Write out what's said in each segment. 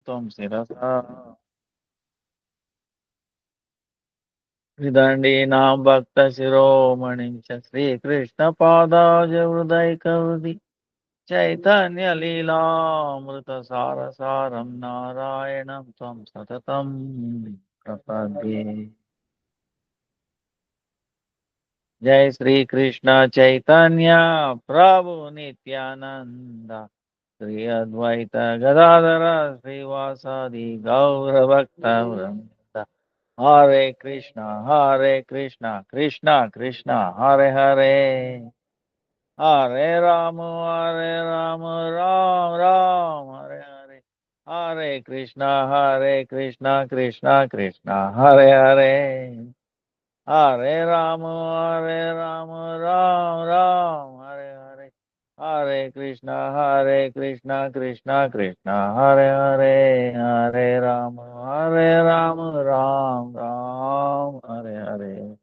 tvam sirasa. Vidandinam bhakta shiromanim cha Sri Krishna padaja hridaya kavadi Chaitanya lila amrita sara saram narayanam tvam satatam prapadye. Jai Sri Krishna Chaitanya Prabhu Nityananda Sri Advaita Gadadara Srivasadi Gaura Bhakta Vrinda. Hare Krishna, Krishna Krishna, Hare Hare, Hare Rama, Ram Ram, Hare Hare, Hare Krishna, Krishna Krishna, Hare Hare, Hare Rama, Ram Ram, Hare Hare, Hare Krishna, Krishna Krishna, Hare Hare, Hare Rama, Ram Ram, Hare Hare.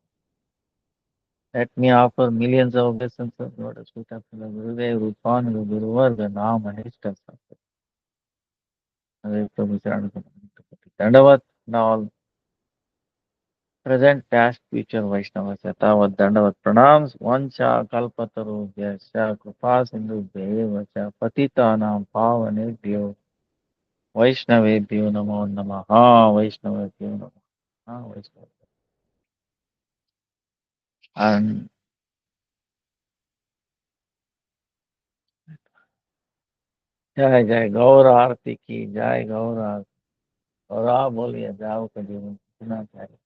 Let me offer millions of blessings of Lord Sutta Gurudev Rupan Guru Varga Nam Anishta Hare Prabhu Charan Dandavat. Now present, past, future Vaishnavas Yatavat Dandavat pranams Vancha Kalpatarubhya Kripa Sindhubhya Vacha Patitanam Pavanebhyo Vaishnavebhyo Namo Namaha Vaishnavebhyo Namaha Vaishnavebhyo. And Jai Jai Gaura Arti ki Jai Gaura Gaura बोलिए जाओ कभी सुना चाहिए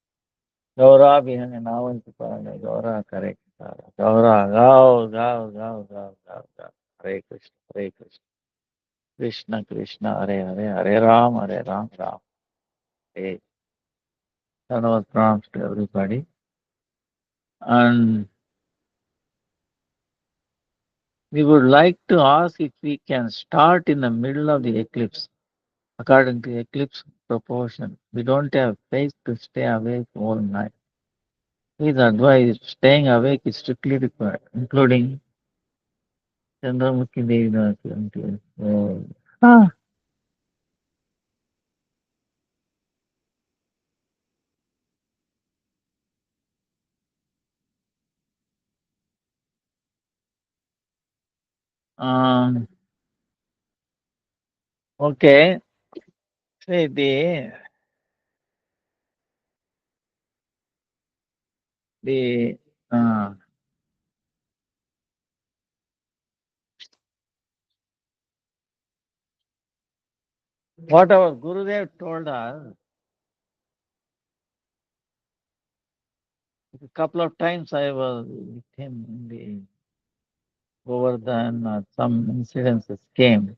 गौरा भी हमें नावन की पाने गौरा करे सारा गौरा गाओ गाओ गाओ गाओ गाओ गाओ हरे कृष्ण कृष्ण कृष्ण हरे हरे हरे राम राम हरे धन्यवाद प्रणाम to everybody. And we would like to ask if we can start in the middle of the eclipse according to eclipse proportion. We don't have faith to stay awake all night. Please advise staying awake is strictly required, including Chandramukhi Devi Dasi. Ah, um, okay. See the uh, what our Gurudev told us a couple of times. I was with him in the Govardhan. Some incidences came.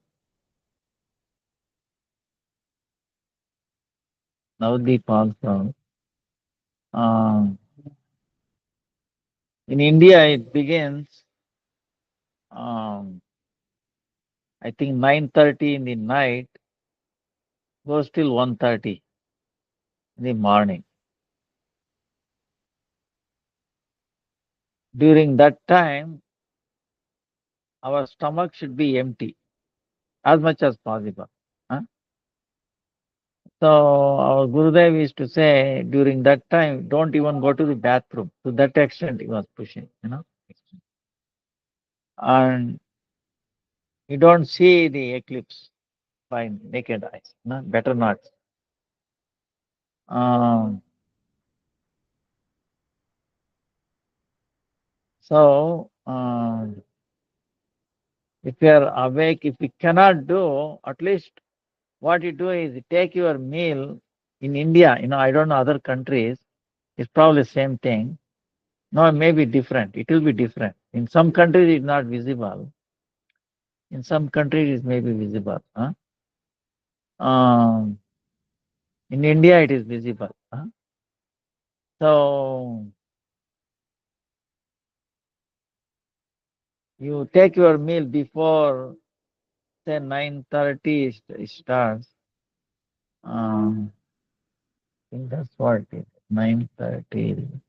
Navdeep also. Um, in India, it begins. Um, I think 9:30 in the night goes till 1:30 in the morning. During that time, our stomach should be empty as much as possible. Huh? So our Gurudev used to say during that time, don't even go to the bathroom. To that extent, he was pushing. And you don't see the eclipse by naked eyes. No? Better not. Um, so if you are awake, if you cannot do, at least what you do is you take your meal in India. I don't know other countries. It's probably the same thing. No, it may be different. It will be different. In some countries, it's not visible. In some countries, it may be visible. Huh? Um, in India, it is visible. Huh? So you take your meal before say 9:30 starts. I think that's what it is. 9:30.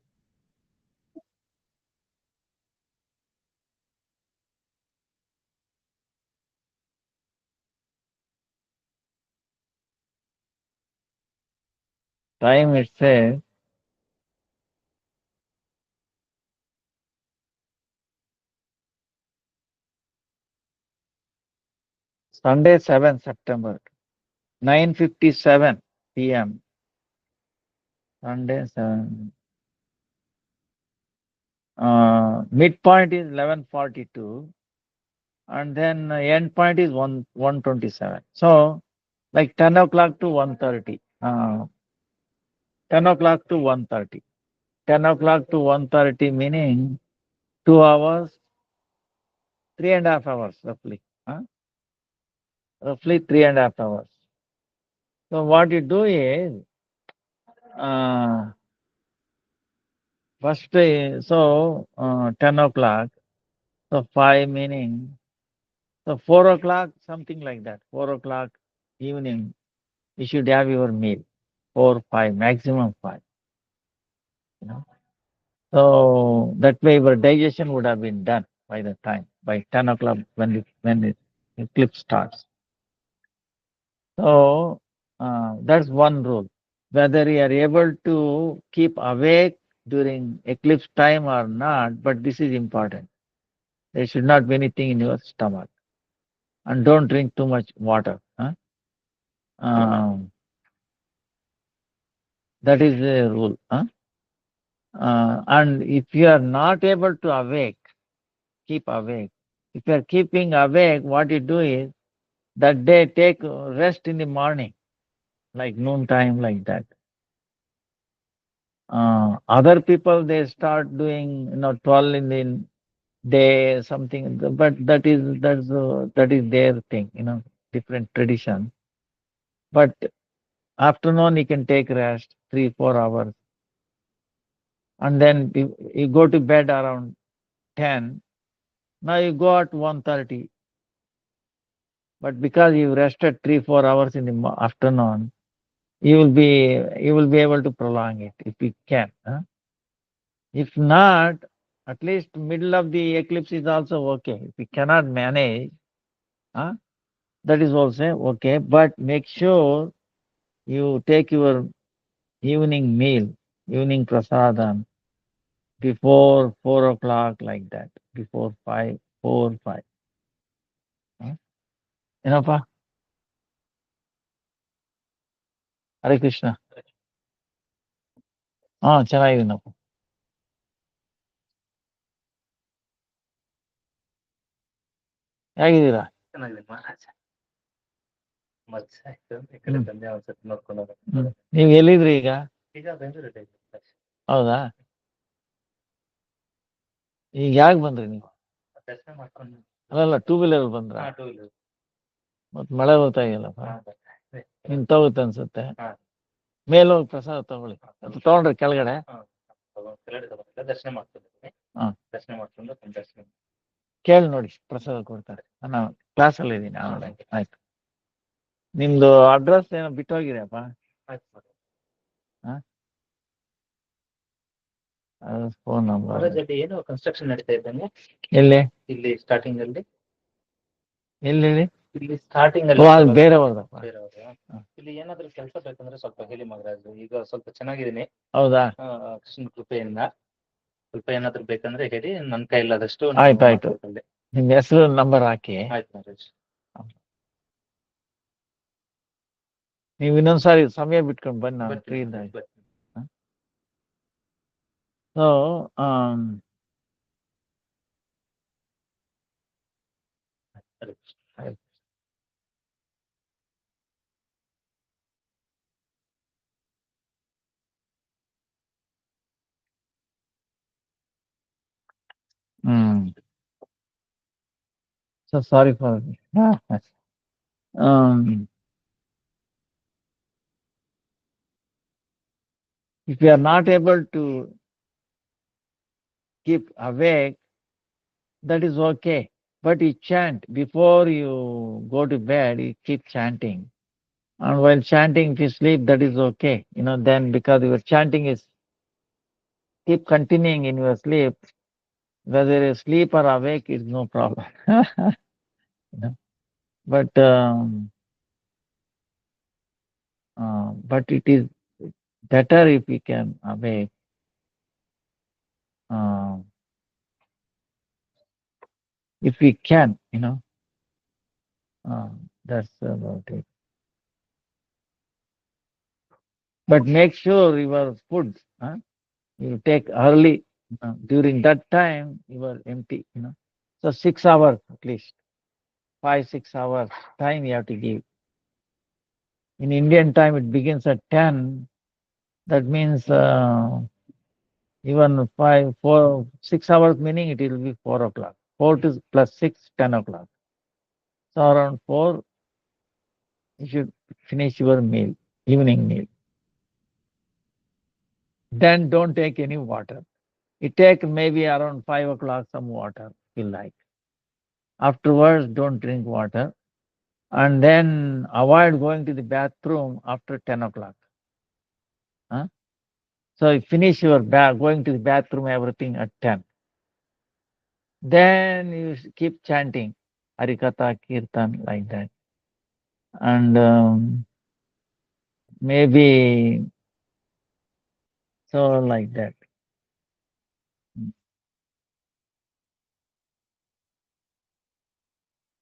Time it says Sunday, 7th September, 9:57 p.m. Sunday, 7. Midpoint is 11:42, and then end point is 1:27. So, like 10 o'clock to 1:30. 10 o'clock to 1:30. 10 o'clock to 1:30 meaning 2 hours, 3.5 hours roughly. Roughly 3.5 hours. So what you do is, uh, first, 10 o'clock, so 5 meaning, so 4 o'clock, something like that. 4 o'clock evening, you should have your meal. 4, 5, maximum 5. You know? So that way your digestion would have been done by the time, by 10 o'clock when the eclipse starts. So that's one rule. Whether you are able to keep awake during eclipse time or not, but this is important. There should not be anything in your stomach. And don't drink too much water. That is the rule. And if you are not able to awake, keep awake. If you are keeping awake, what you do is that day take rest in the morning, like noon time, like that. Other people they start doing 12 in the day something, but that is their thing, different tradition. But afternoon you can take rest 3-4 hours, and then you go to bed around 10. Now you go at 1:30, but because you rested 3-4 hours in the afternoon, you will be able to prolong it if you can. If not, at least middle of the eclipse is also okay. If you cannot manage, that is also okay. But make sure you take your evening meal, evening prasadam before 4 o'clock, like that. Before 5, 4, 5. ಏನಪ್ಪ ಹರೇ ಕೃಷ್ಣ. ಚೆನ್ನಾಗಿದ್ದೀನಪ್ಪ. ಹೇಗಿದ್ದೀರಾ? ನೀವು ಎಲ್ಲಿದ್ರಿ ಈಗ? ಹೌದಾ? ಈಗ ಯಾಕೆ ಬಂದ್ರಿ ನೀವು? ಅಲ್ಲಲ್ಲ, 2 ವೀಲರ್ ಬಂದ್ರ? ಮತ್ ಮಳೆ ಬರ್ತಾ ಇದೆಯಲ್ಲಪ್ಪ, ತಗೋಗುತ್ತೆ ಅನ್ಸುತ್ತೆ. ಮೇಲೋಗಿ ಪ್ರಸಾದ ತಗೊಳ್ಳಿ, ತಗೊಂಡ್ರಿ ಕೆಳಗಡೆ? ಕೇಳಿ ನೋಡಿ, ಪ್ರಸಾದ ಕೊಡ್ತಾರೆ. ನಾನು ಕ್ಲಾಸಲ್ಲಿ ಇದ್ದೀನಿ. ಆಯ್ತು. ನಿಮ್ದು ಅಡ್ರೆಸ್ ಏನೋ ಬಿಟ್ಟೋಗಿದೆಯಪ್ಪ. ಫೋನ್ ನಂಬರ್ ಏನು ಕನ್ಸ್ಟ್ರಕ್ಷನ್ ನಡೀತಾ ಇದ್ದಂಗೆ. ಎಲ್ಲಿ? ಇಲ್ಲಿ ಸ್ಟಾರ್ಟಿಂಗ್ ಅಲ್ಲಿ. ಎಲ್ಲಿ ಹೇಳಿ? ಇಲ್ಲಿ ಸ್ಟಾರ್ಟಿಂಗ್ ಅಲ್ಲಿ ಬೇರೆಯವ್ರದಪ್ಪ. ಇಲ್ಲಿ ಏನಾದ್ರೂ ಕೆಲಸ ಬೇಕಂದ್ರೆ ಸ್ವಲ್ಪ ಹೇಳಿ ಮಗರಾಜು. ಈಗ ಸ್ವಲ್ಪ ಚೆನ್ನಾಗಿದ್ದೀನಿ. ಹೌದಾ? ಕೃಷ್ಣ ಕೃಪೆಯಿಂದ ಸ್ವಲ್ಪ ಏನಾದ್ರೂ ಬೇಕಂದ್ರೆ ಹೇಳಿ, ನನ್ನ ಕೈಲಾದಷ್ಟು. ಆಯ್ತು. ನಿಮ್ ಹೆಸರು ನಂಬರ್ ಹಾಕಿ. ಆಯ್ತು ಮಹಾರಾಜ್. ನೀವು ಇನ್ನೊಂದ್ಸಾರಿ ಸಮಯ ಬಿಟ್ಕೊಂಡು ಬನ್ನಿ, ನಾನು ಫ್ರೀ ಇದ್ದಾಗ. So so sorry for if you are not able to keep awake, that is okay. But you chant before you go to bed, you keep chanting. And while chanting, if you sleep, that is okay. Then because your chanting is keep continuing in your sleep, whether you sleep or awake is no problem. But it is better if we can awake. Uh, if we can, that's about it. But make sure your food, you take early. During that time, you are empty. So 6 hours at least, 5, 6 hours time you have to give. In Indian time, it begins at 10. That means even 6 hours, meaning it will be 4 o'clock. 4 to plus 6, 10 o'clock. So around 4, you should finish your meal, evening meal. Then don't take any water. You take maybe around 5 o'clock some water, if you like. Afterwards, don't drink water. And then avoid going to the bathroom after 10 o'clock. Huh? So you finish your going to the bathroom, everything at 10. Then you keep chanting Harikatha, Kirtan, like that. And maybe so like that.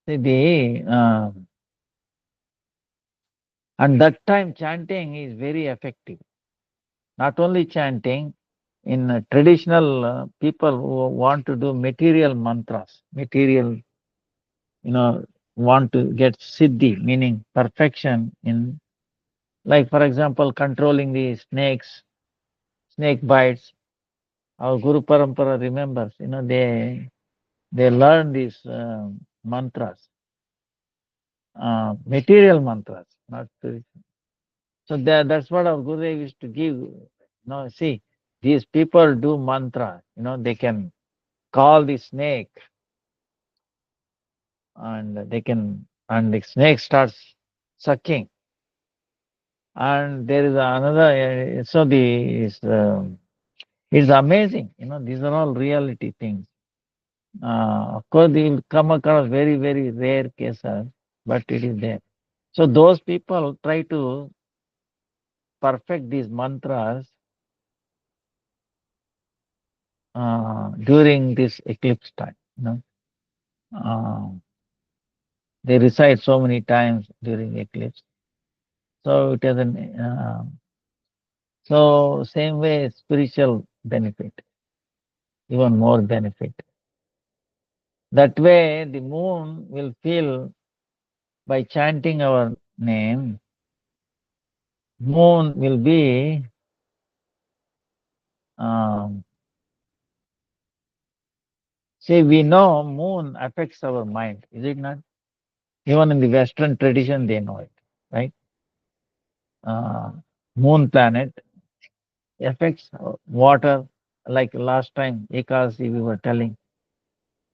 See, and that time chanting is very effective. Not only chanting, in traditional people who want to do material mantras, material, want to get siddhi, meaning perfection in, like for example, controlling the snake bites. Our Guru Parampara remembers, they learn these mantras, material mantras, not spiritual. So that's what our Guru used to give. See, these people do mantra. They can call the snake, and the snake starts sucking. And there is another. So it's amazing. These are all reality things. Of course, they will come across very, very rare cases, but it is there. So those people try to perfect these mantras during this eclipse time. Uh, they recite so many times during eclipse. So it has so same way spiritual benefit, even more benefit. That way the moon will feel by chanting our name, moon will be um, see, we know moon affects our mind, is it not? Even in the Western tradition, they know it, right? Uh, Moon planet affects water. Like last time, Ekasi, we were telling,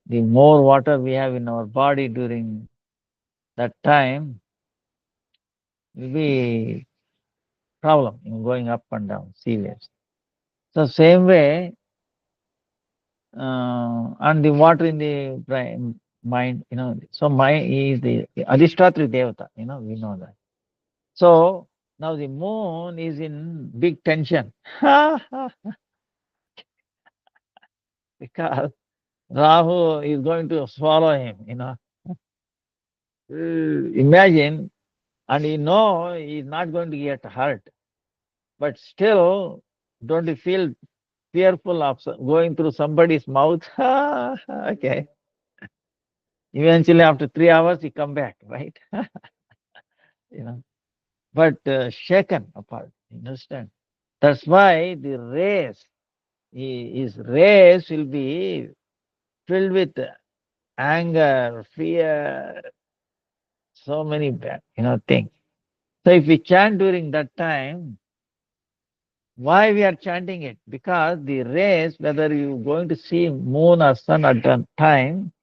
the more water we have in our body during that time, will be problem in going up and down, sea waves. So same way, and the water in the mind, so mind is the Adhishtatri Devata, we know that. So now the moon is in big tension because Rahu is going to swallow him. Imagine, and he's not going to get hurt, but still, don't you feel fearful of going through somebody's mouth? Okay. Eventually, after 3 hours, he come back, right? you know, but shaken apart. You understand? That's why the race, his race will be filled with anger, fear, so many bad, things. So if we chant during that time, why we are chanting it? Because the rays, whether you going to see moon or sun at that time,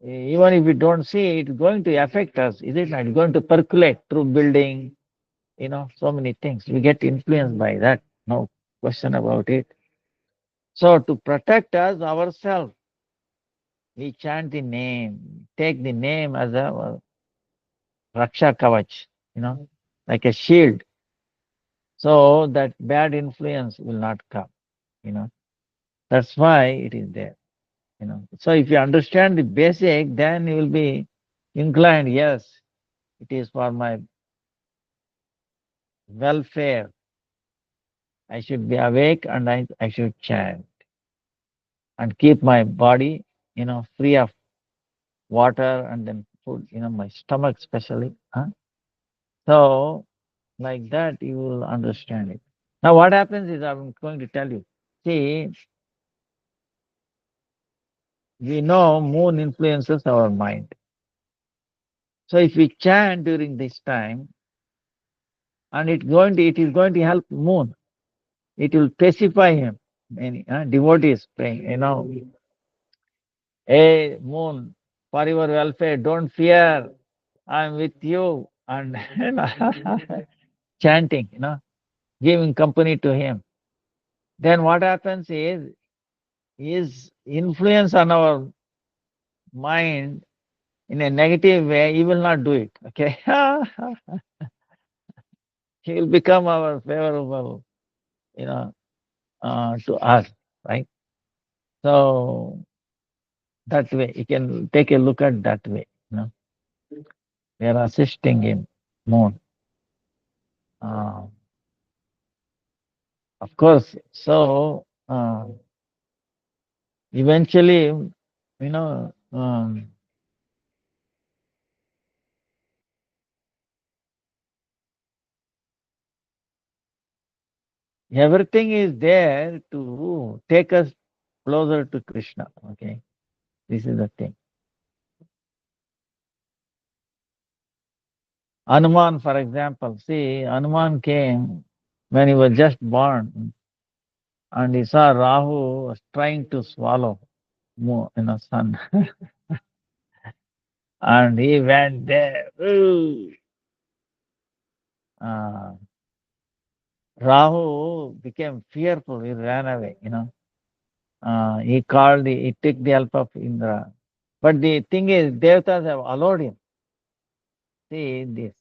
even if we don't see it, it's going to affect us, is it not? It's going to percolate through building, so many things. We get influenced by that. No question about it. So to protect us ourselves, we chant the name, take the name as a Raksha Kavach, like a shield. So that bad influence will not come, you know. That's why it is there, you know. So if you understand the basic, then you will be inclined, yes, it is for my welfare. I should be awake and I should chant and keep my body, free of water and then food, my stomach especially. Huh? So like that you will understand it. Now what happens is I'm going to tell you. See, we know moon influences our mind. So if we chant during this time, and it is going to help moon. It will pacify him. Many devotees praying, hey moon, for your welfare, don't fear. I'm with you, and chanting, giving company to him. Then what happens is his influence on our mind in a negative way, he will not do it. Okay, he will become our favorable, you know, to us, right? So that way, you can take a look at that way. We are assisting him more. Uh, of course, so eventually, everything is there to take us closer to Krishna. Okay, this is the thing. Hanuman, for example, see, Hanuman came when he was just born, and he saw Rahu was trying to swallow, sun, and he went there. Ooh. Uh, Rahu became fearful. He ran away. He took the help of Indra. But the thing is, Devatas have allowed him. See this.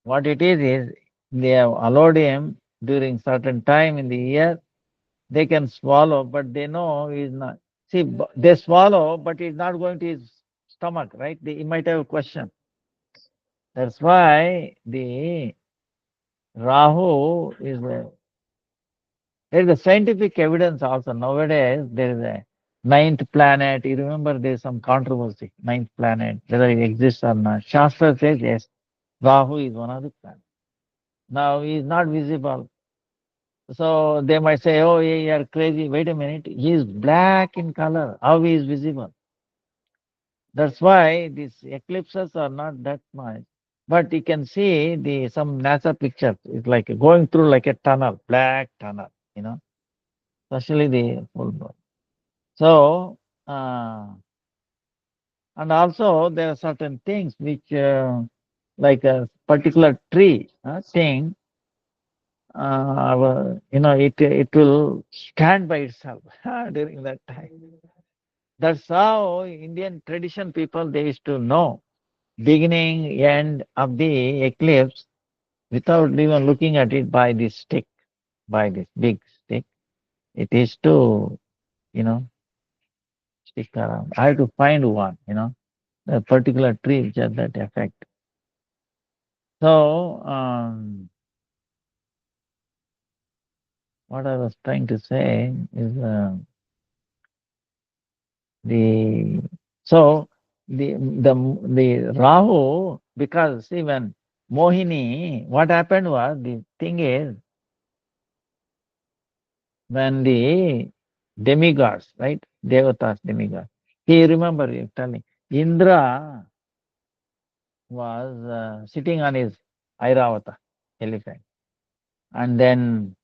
What it is they have allowed him during certain time in the year. They can swallow, but they know he is not. See, they swallow, but it's not going to his stomach, right? He might have a question. That's why the Rahu is there is a scientific evidence also. Nowadays, there is a ninth planet. You remember there is some controversy, ninth planet, whether it exists or not. Shastra says yes, Rahu is one of the planets. Now he is not visible. So they might say, oh, yeah, you are crazy. Wait a minute. He is black in color. How he is visible? That's why these eclipses are not that much. But you can see some NASA pictures. It's like going through like a tunnel, black tunnel, especially the full moon. So, and also there are certain things which, like a particular tree thing, it will stand by itself during that time. That's how Indian tradition people they used to know beginning end of the eclipse without even looking at it by this stick, by this big stick. It is to you know stick around. I have to find one, a particular tree which has that effect. So, what I was trying to say is the so the Rahu, because see when Mohini, what happened was the thing is when the demigods, right, Devatas demigods. He remember you telling Indra was sitting on his Airavata elephant, and then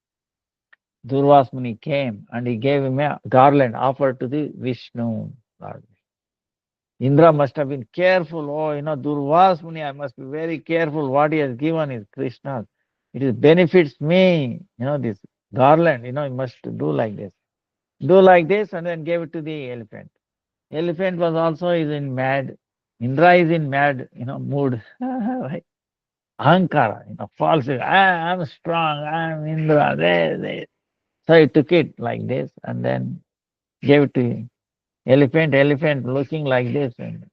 Durvas Muni came and he gave him a garland offered to the Vishnu. Lord. Indra must have been careful. Oh, Durvas Muni, I must be very careful. What he has given is Krishna. It is benefits me. This garland, he must do like this. Do like this and then gave it to the elephant. Elephant was also is in mad. Indra is in mad, mood. Right? Ahankara, false. I'm strong, I'm Indra. There. So he took it like this and then gave it to him. Elephant looking like this. And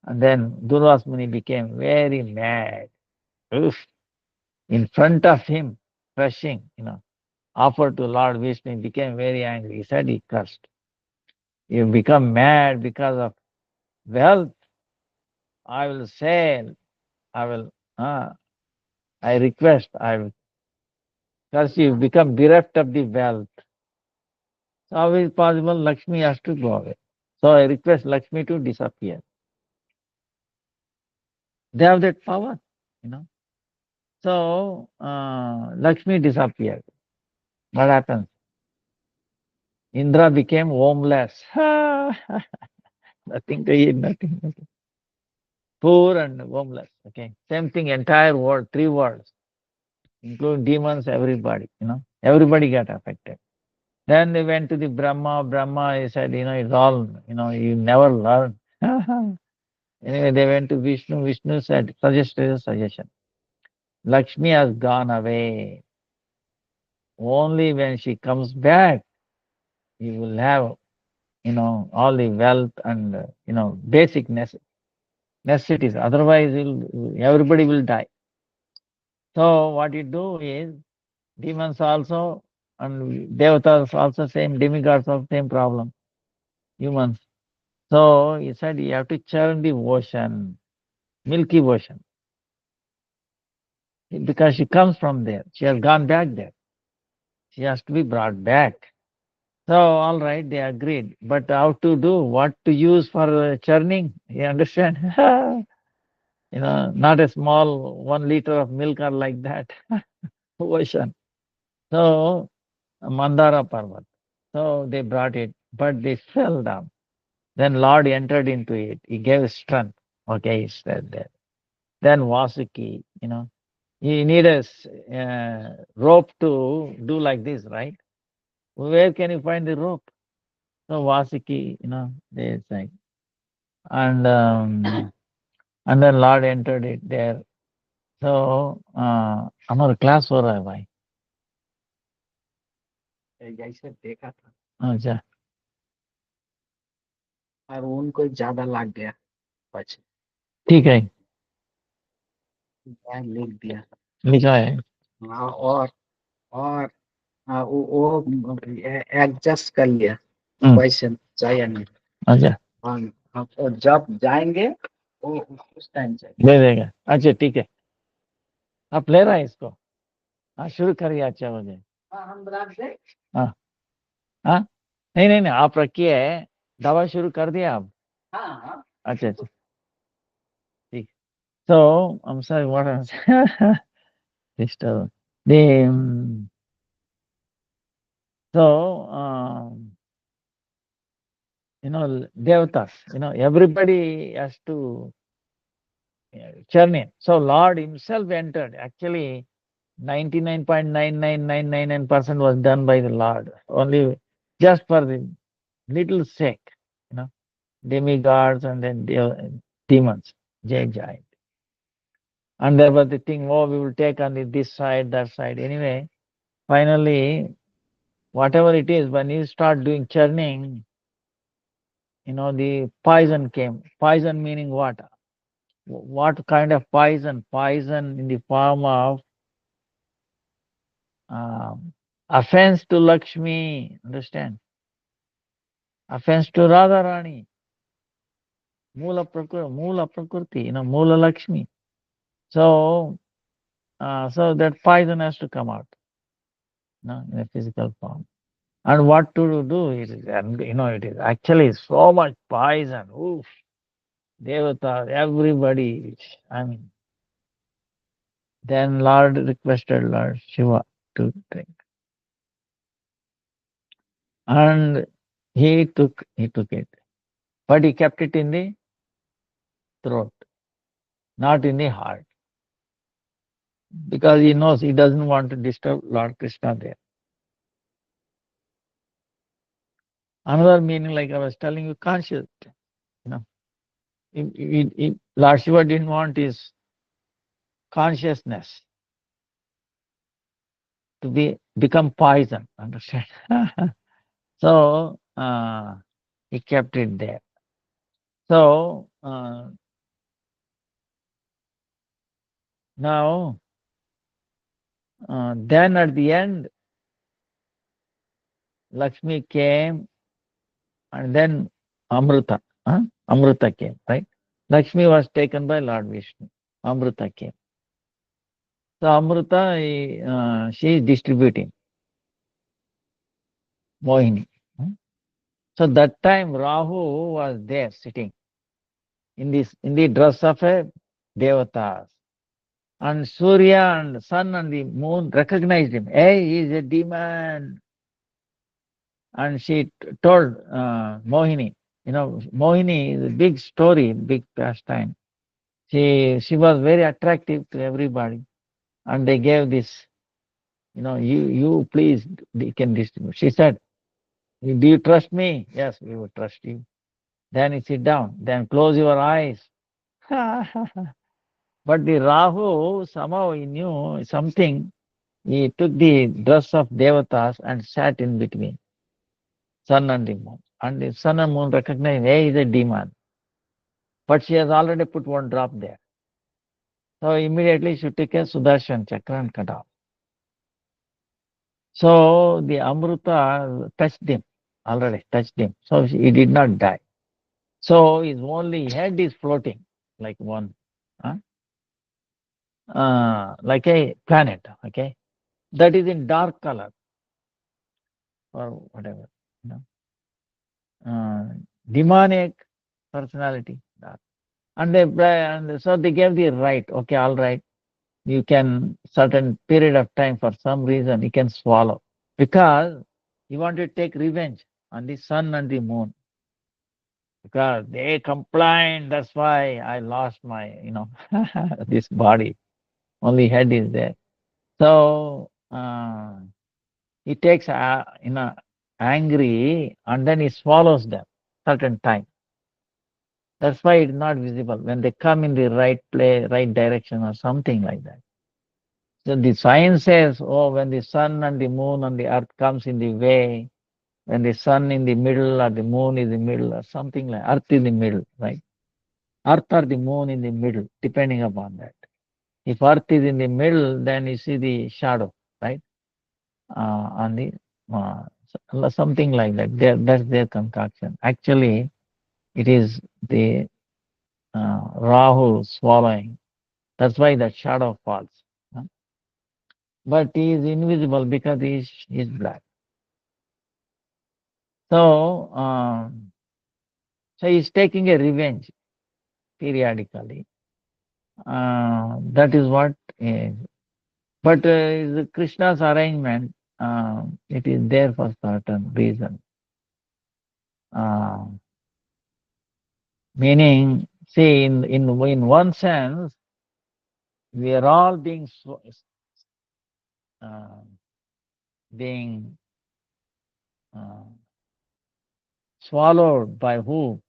then Durvas Muni became very mad. Oof. In front of him, crushing, offered to Lord Vishnu, he became very angry. He said he cursed. You become mad because of wealth. I will say, I will, I request, I will curse you, become bereft of the wealth. So how is it possible Lakshmi has to go away? So I request Lakshmi to disappear. They have that power, you know. So Lakshmi disappeared. What happens? Indra became homeless. Nothing to eat, nothing. Poor and homeless. Okay. Same thing, entire world, three worlds, including demons, everybody, everybody got affected. Then they went to the Brahma. Brahma, he said, it's all, you never learn. Anyway, they went to Vishnu. Vishnu said, suggested a suggestion. Lakshmi has gone away. Only when she comes back, you will have, all the wealth and, basic necessities. Otherwise, everybody will die. So what you do is, demons also and devatas also same, demigods also same problem, humans. So he said you have to churn the ocean, Milky Ocean, because she comes from there. She has gone back there. She has to be brought back. So all right, they agreed. But how to do? What to use for churning? You understand? Not a small 1 liter of milk or like that. Ocean. So Mandara Parvat. So they brought it, but they fell down. Then Lord entered into it. He gave strength. Okay, he said that. Then Vasuki, you need a rope to do like this, right? Where can you find the rope? So Vasuki, they say. And then Lord entered it there. So हमारा class हो रहा है भाई. जैसे देखा था. अच्छा. और उनको ज्यादा लग गया. अच्छा. ठीक है. मैं लिख दिया. लिखा है. हाँ, और वो एडजस्ट कर लिया. क्वेश्चन चाहिए नहीं. अच्छा. हाँ. हाँ, और जब जाएंगे वो उस टाइम चाहिए. दे देगा. अच्छा ठीक है. आप ले रहा है इसको. हाँ शुरू करिए. अच्छा हो जाए. हाँ हम रख दे. हाँ. हाँ नहीं आप रखिए. दवा शुरू कर दिया आप. हाँ हाँ. अच्छा ठीक. So I'm sorry, what else? Disturb. The so devatas, everybody has to churn in. So Lord himself entered. Actually, 99.99999% was done by the Lord. Only just for the little sake, you know, demigods and then demons, giant. And there was the thing, oh, we will take on this side, that side. Anyway, finally, whatever it is, when you start doing churning, the poison came. Poison meaning what? What kind of poison? Poison in the form of offense to Lakshmi. Understand? Offense to Radharani. Mula Prakriti, Mula Lakshmi. So, so that poison has to come out, in a physical form. And what to do? It is, it is actually so much poison. Oof. Devata, everybody. I mean, then Lord requested Lord Shiva to drink. And he took it. But he kept it in the throat, not in the heart. Because he knows he doesn't want to disturb Lord Krishna there. Another meaning, like I was telling you, conscious. Lord Shiva didn't want his consciousness to become poison. Understand? So he kept it there. So now, then at the end, Lakshmi came, and then Amrita. Amrita came, right? Lakshmi was taken by Lord Vishnu. Amrita came. So Amrita, she is distributing Mohini. So that time Rahu was there sitting in the dress of a Devatas. And Surya and sun and the moon recognized him. Hey, he is a demon. And she told Mohini, Mohini is a big story, big pastime. She was very attractive to everybody. And they gave this, you please, you can distribute. She said, do you trust me? Yes, we will trust you. Then you sit down. Then close your eyes. But the Rahu, somehow he knew something. He took the dress of Devatas and sat in between sun and the moon. And the sun and moon recognized, hey, he's a demon. But she has already put one drop there. So immediately she took a Sudarshan Chakra and cut off. So the Amrita touched him, already touched him. So he did not die. So his only head is floating like one, huh? Like a planet, okay? That is in dark color or whatever, you know. Demonic personality. And so they gave the right, okay, all right, you can, certain period of time for some reason, you can swallow. Because he wanted to take revenge on the sun and the moon. Because they complained, that's why I lost my, this body. Only head is there. So he takes, angry, and then he swallows them certain time. That's why it's not visible. When they come in the right place, right direction, or something like that. So the science says, oh, when the sun and the moon and the earth comes in the way, when the sun in the middle or the moon is in the middle or something like earth in the middle, right? Earth or the moon in the middle, depending upon that. If earth is in the middle, then you see the shadow, right? On the something like that. That's their concoction. Actually, it is the Rahu swallowing. That's why that shadow falls. Huh? But he is invisible because he is black. So, so he's taking a revenge periodically. That is what is. But is Krishna's arrangement, it is there for certain reason. Uh, Meaning, see, in one sense, we are all uh, being uh, swallowed by who?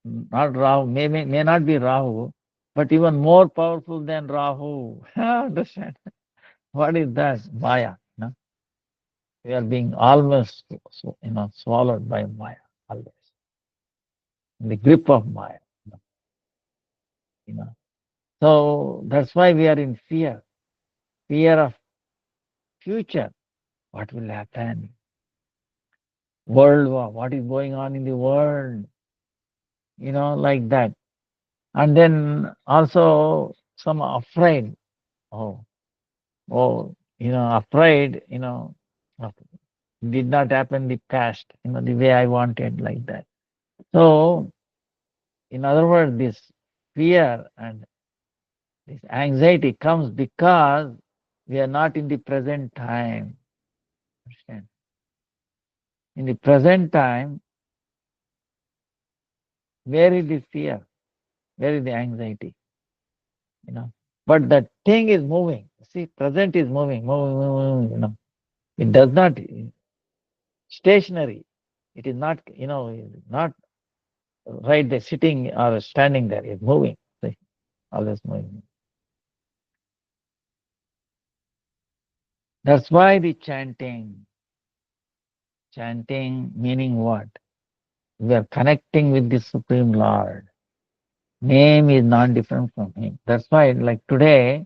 Not Rahu, may not be Rahu, but even more powerful than Rahu. Understand? What is that? Maya. No? We are being almost, swallowed by Maya, always. In the grip of Maya. You know. So that's why we are in fear of future. What will happen? World war, what is going on in the world? Like that. And then also some afraid. Oh, oh, afraid, of- did not happen in the past, the way I wanted, like that. So, in other words, this fear and this anxiety comes because we are not in the present time. Understand? In the present time, where is the fear? Where is the anxiety? But that thing is moving. See, present is moving. It does not stationary. It is not, not right there sitting or standing there. It's moving. See, always moving. That's why the chanting. Chanting meaning what? We are connecting with the Supreme Lord. Name is not different from Him. That's why, like today,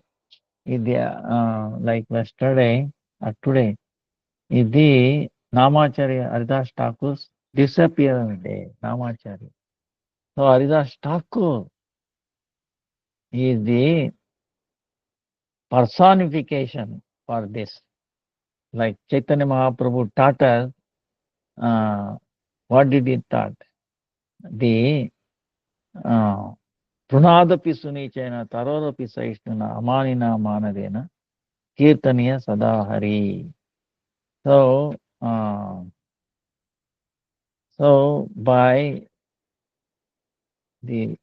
like yesterday or today, is the Namacharya Haridas Thakur's disappearance day. Namacharya. So Haridas Thakur is the personification for this. Like Chaitanya Mahaprabhu taught us, what did he taught? The Prunadapi Sunichena Tarorapi Saishnuna Amanina Manadena Kirtaniya Sadahari. So, by the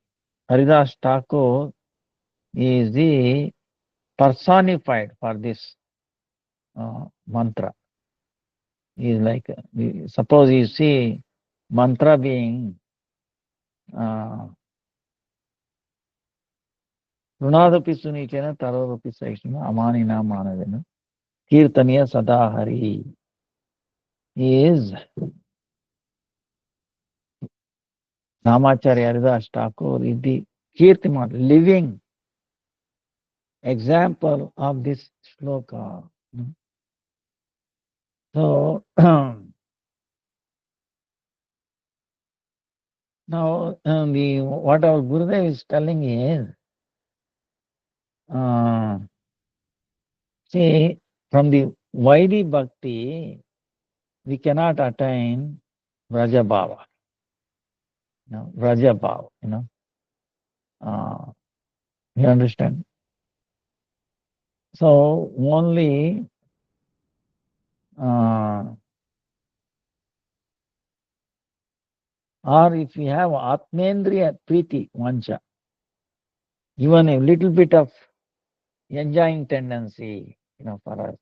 Haridas Thakur is the personified for this mantra. Is like, suppose you see mantra being Runadapi Sunichena Tarorapi Saishnuna Amanina Manadena Kirtaniya Sadahari is Namacharya Haridas Thakur is the Kirtiman, living example of this shloka. So now what our Gurudev is telling is, see, from the Vaidhi Bhakti, we cannot attain Vrajabhava. Vrajabhava, you understand? So only or if we have Atmendriya Priti Vancha, even a little bit of enjoying tendency, for us,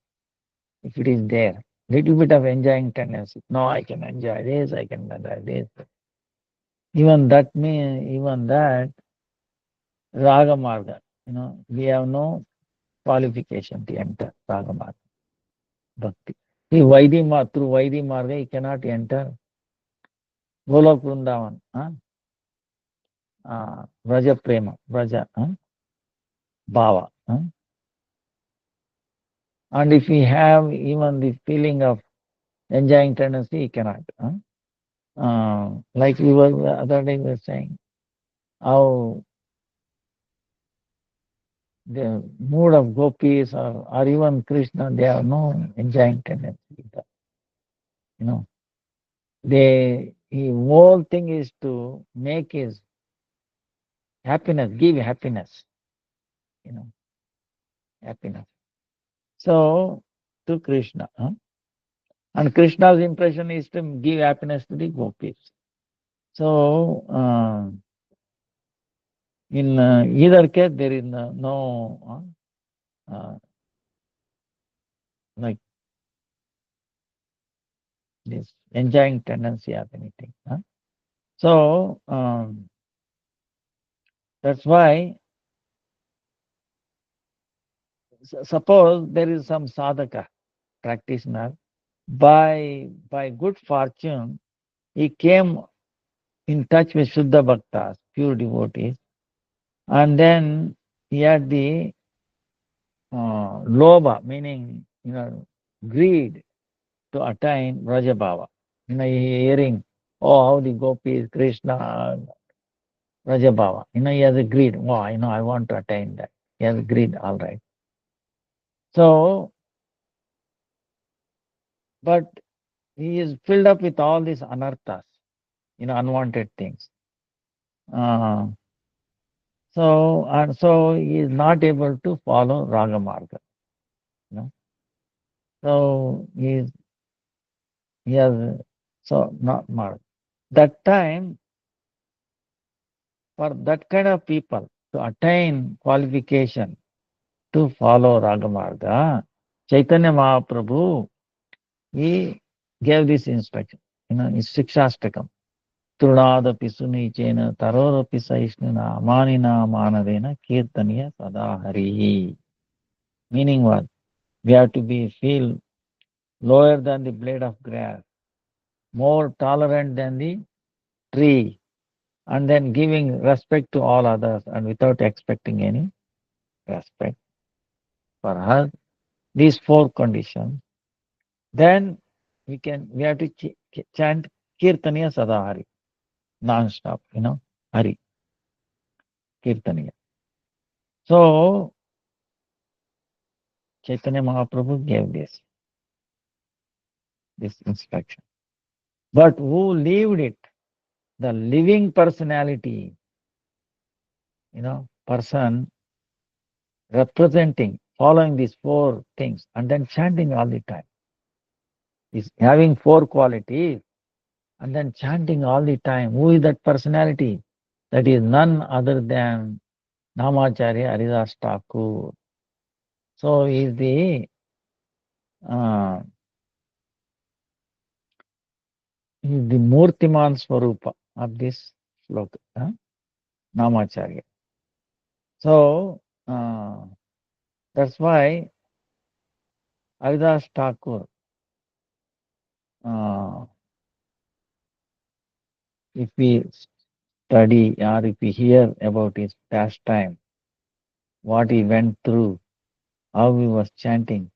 if it is there, little bit of enjoying tendency. No, I can enjoy this, I can enjoy this. Even that Raga Marga, we have no qualification to enter Raga Marga Bhakti. See, through Vaidhi Marga, you cannot enter Golok Vrindavan, Vraja Prema, Vraja Bhava. And if we have even the feeling of enjoying tendency, you cannot. Like we were the other day, we were saying, how the mood of gopis or even Krishna, they have no enjoying tendency. The whole thing is to make his happiness, give happiness. Happiness. So, to Krishna. And Krishna's impression is to give happiness to the gopis. So, in either case, there is no like this enjoying tendency of anything. So that's why, suppose there is some sadhaka practitioner, by good fortune, he came in touch with Shuddha Bhaktas, pure devotees, and then he had the lobha, meaning greed, to attain Rajabhava. Hearing, how the gopis, Krishna, Rajabhava. He has a greed. Wow, I want to attain that. He has a greed, all right. So, but he is filled up with all these anarthas, unwanted things. So he is not able to follow Raga Marga. So he has not marg. That time, for that kind of people to attain qualification to follow Ragamarga, Chaitanya Mahaprabhu, he gave this instruction, his Shikshastakam. Trunadapi Sunichena Tarorapi Saishnuna Amanina Manadena Kirtaniya Sadahari. Meaning what? We have to be feel lower than the blade of grass, more tolerant than the tree, and then giving respect to all others and without expecting any respect for her. These four conditions. Then we have to chant Kirtaniya Sadahari, non-stop, Hari, Kirtaniya. So Chaitanya Mahaprabhu gave this instruction. But who lived it? The living personality, person representing, following these four things, and then chanting all the time. Is having four qualities and then chanting all the time. Who is that personality? That is none other than Namacharya Haridas Thakur. So he is uh, the Murtiman Swarupa of this sloka, Namacharya. So that's why Haridas Thakur, uh, if we study or if we hear about his pastime, what he went through, how he was chanting,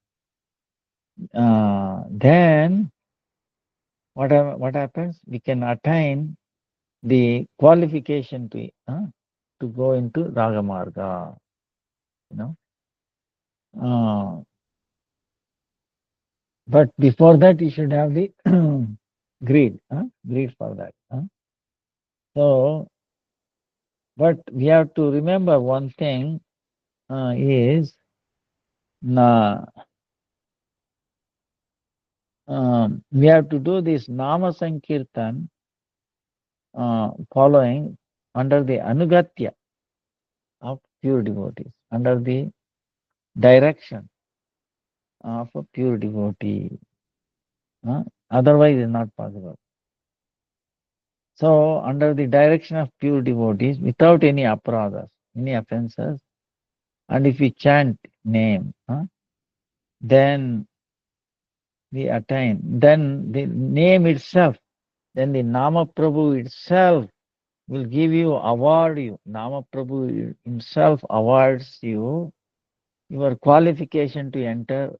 then what happens? We can attain the qualification to go into Ragamarga. You know, but before that, you should have the greed for that. So, but we have to remember one thing is na, we have to do this Nama Sankirtan following under the Anugatya of pure devotees, under the direction of a pure devotee. Otherwise, it's not possible. So, under the direction of pure devotees, without any aparadhas, any offenses, and if we chant name, then we attain. Then the name itself, then the Nama Prabhu itself will give you, award you. Nama Prabhu himself awards you your qualification to enter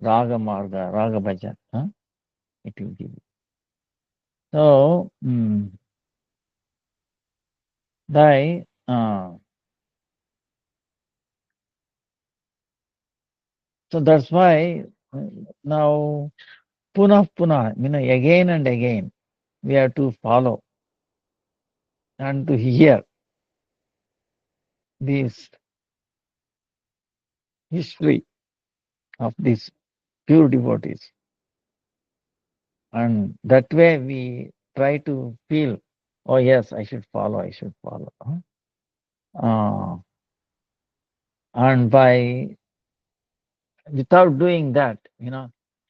Raga Marga, Raga Bhajan. It will give you. So, Thy, so that's why now punah, again and again we have to follow and to hear this history of these pure devotees. And that way we try to feel, oh yes, I should follow. And without doing that,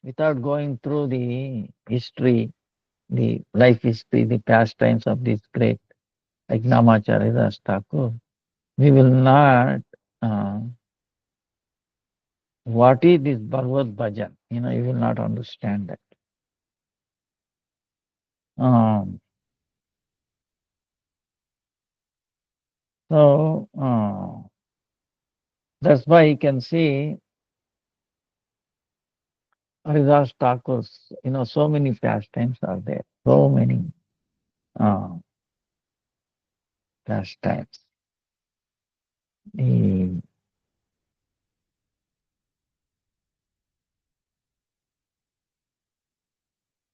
without going through the history, the life history, the pastimes of this great, like Namacharya Das Thakur, we will not, what is this Bhagavad Bhajan? You will not understand that. So, that's why you can see Haridas Thakur's, so many pastimes are there, so many pastimes.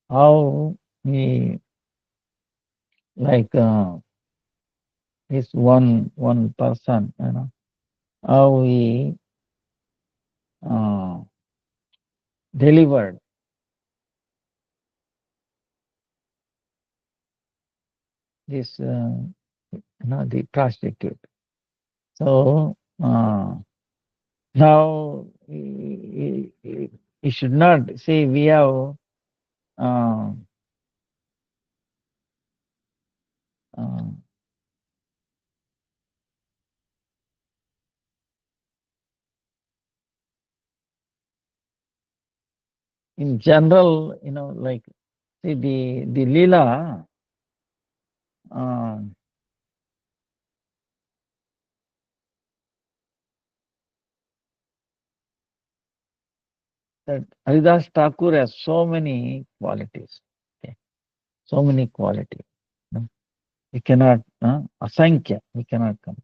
How he, like, this one person, how he delivered this, the prostitute. So now he should not say we have uh, uh, in general, like, see the lila, uh, that Haridas Thakur has so many qualities, okay? So many qualities. No? We cannot, asankhya, we cannot come.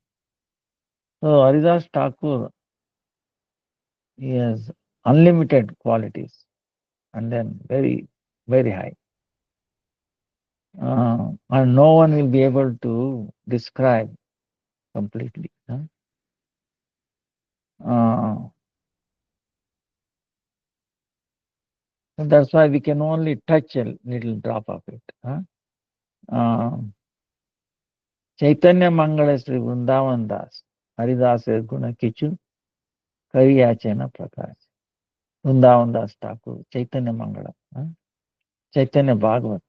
So Haridas Thakur, he has unlimited qualities and then very, very high. And no one will be able to describe completely. Uh, and that's why we can only touch a little drop of it. Uh, Chaitanya Mangala Sri Vrindavan Das, Haridas Guna Kichu, Kariyachena Prakash, Vrindavan Das Thakur, Chaitanya Mangala, Chaitanya Bhagavat,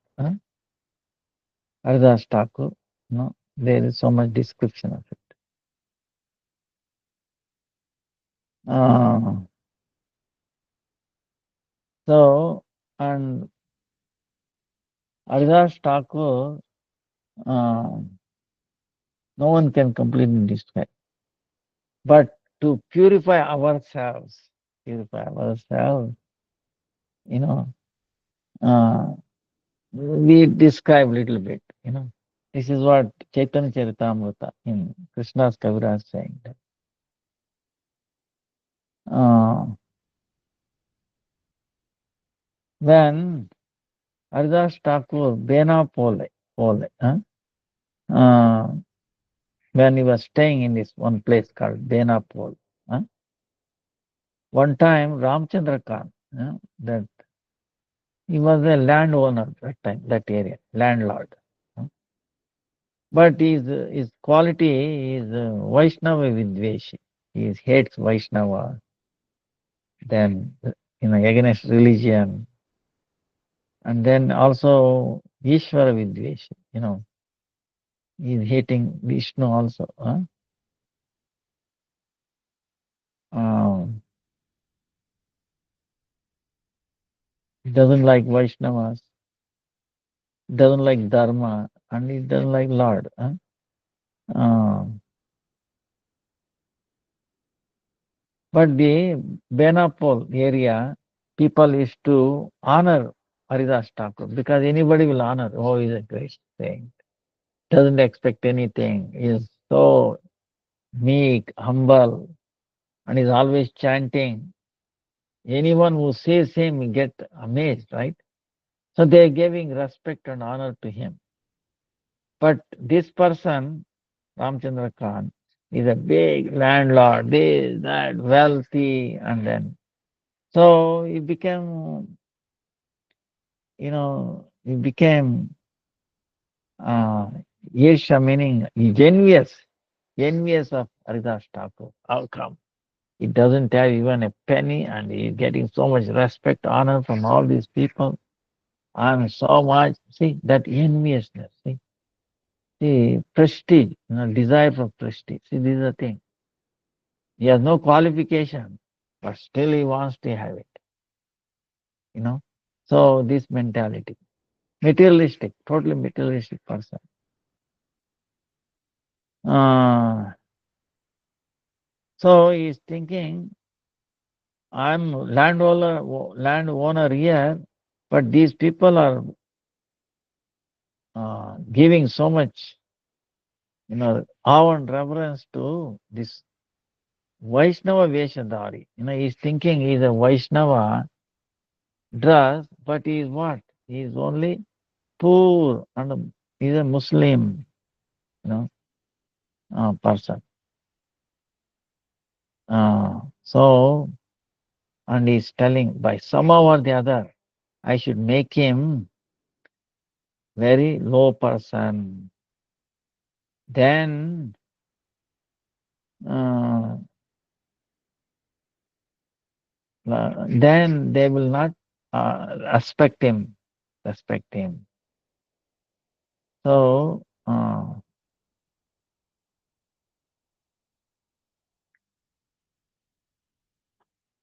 Haridas Thakur. No, there is so much description of it. So, and Haridas Thakur, no one can completely describe. But to purify ourselves, you know, uh, we describe little bit, This is what Chaitanya Charitamrita in Krishna's Kavira is saying. Uh, when Haridas Thakur, Pole, uh, when he was staying in this one place called Benapole, one time Ramchandra Khan, that he was a landowner that time, that area, landlord. But his quality is Vaishnava Vidveshi. He hates Vaishnava, then against religion, and then also Ishvara Vidveshi. He's hating Vishnu also. Um, he doesn't like Vaishnavas, doesn't like Dharma, and he doesn't like Lord. Um, But the Benapol area, people used to honor Haridas Thakur because anybody will honor. Oh, he's a great saint. Doesn't expect anything. Is so meek, humble, and is always chanting. Anyone who says him will get amazed, right? So they're giving respect and honor to him. But this person, Ramchandra Khan, is a big landlord, this, that, wealthy, and then so he became, he became Yesha, meaning envious of Haridas Thakur. How come? He doesn't have even a penny and he's getting so much respect, honor from all these people. And so much, see, that enviousness, see, prestige, desire for prestige. See, this is the thing. He has no qualification, but still he wants to have it, you know. So this mentality, materialistic, totally materialistic person. Uh, so he's thinking, I'm landowner here, but these people are giving so much, awe and reverence to this Vaishnava Veshadhari. He's thinking he's a Vaishnava dress, but he is what? He is only poor and he's a Muslim, person. So, and he's telling by somehow or the other, I should make him very low person. Then, uh, then they will not respect him. Respect him. So,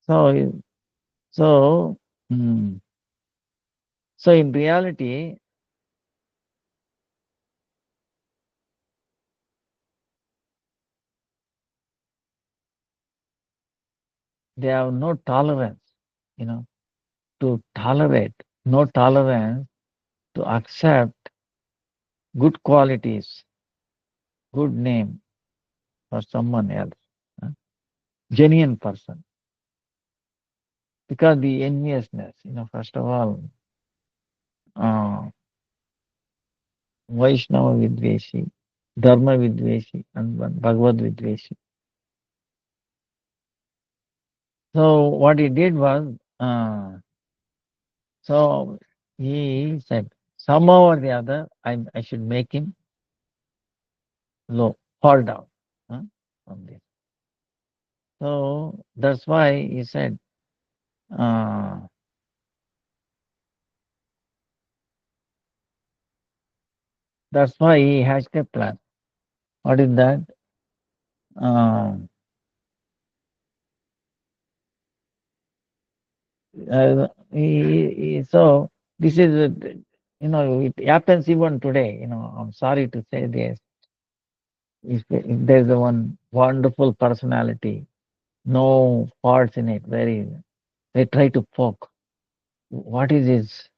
so, so Mm. So in reality, they have no tolerance, you know, to tolerate, no tolerance to accept good qualities, good name for someone else, huh? Genuine person. Because the enviousness, first of all, uh, Vaishnava Vidveshi, Dharma Vidveshi, and one Bhagavad Vidveshi. So what he did was, so he said, somehow or the other, I should make him low, fall down, huh, from this. So that's why he said, uh, that's why he hatched a plan. What is that? Uh, so this is, it happens even today. I'm sorry to say this. If there's a one wonderful personality, no faults in it, they try to poke. What is his,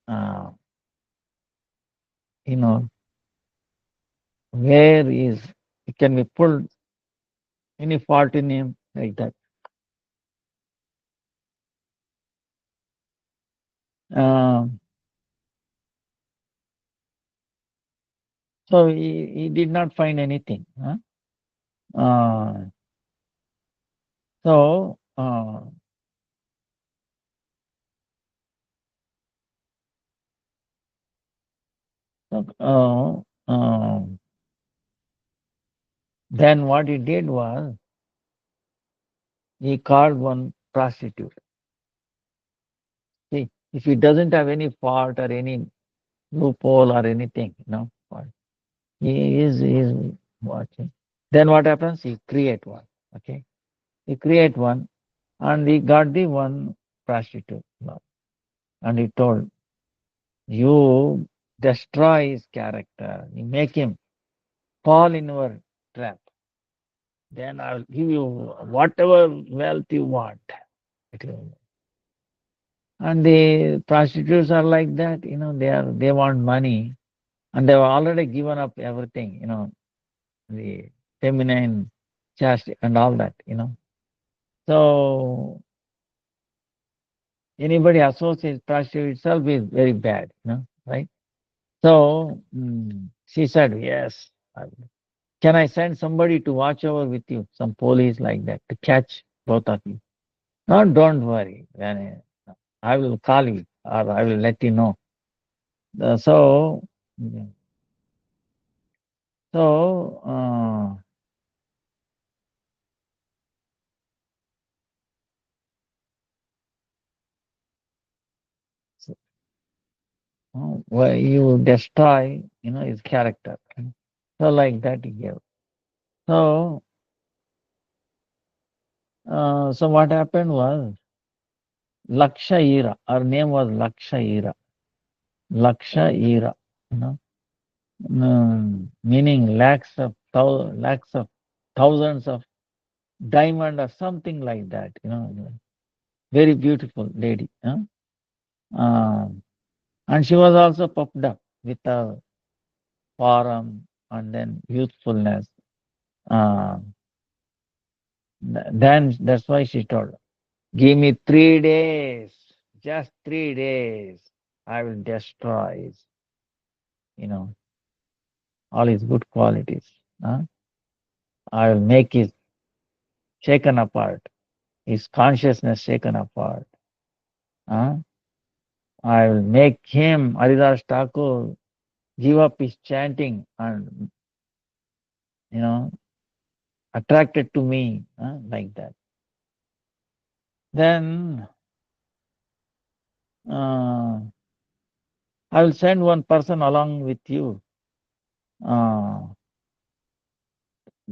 uh, you know, where is, it can be pulled, any fault in him, like that. Um, so he did not find anything. Huh? Uh, so, so, then what he did was, he called one prostitute. See, if he doesn't have any fault or any loophole or anything, fault, he is watching. Then what happens? He create one. Okay, he create one, and he got the one prostitute, and he told, you destroy his character, you make him fall in your trap. Then I'll give you whatever wealth you want. And the prostitutes are like that, they want money, and they've already given up everything, the feminine chastity and all that. So anybody associates prostitute itself is very bad, right? So she said, yes. Can I send somebody to watch over with you, some police like that, to catch both of you? No, don't worry. I will call you or I will let you know. So, so, well, you destroy, his character. So like that he gave. So, so what happened was Laksha. Her name was Laksha. Laksha, you know, meaning lakhs of thousands of diamond or something like that. Very beautiful lady. Um, and she was also puffed up with a forum and then youthfulness. Uh, then that's why she told, give me 3 days, just 3 days. I will destroy you know, all his good qualities. Huh? I will make it shaken apart, his consciousness shaken apart. Huh? I will make him, Haridas Thakur, give up his chanting and, you know, attracted to me, like that. Then uh, I will send one person along with you. Uh,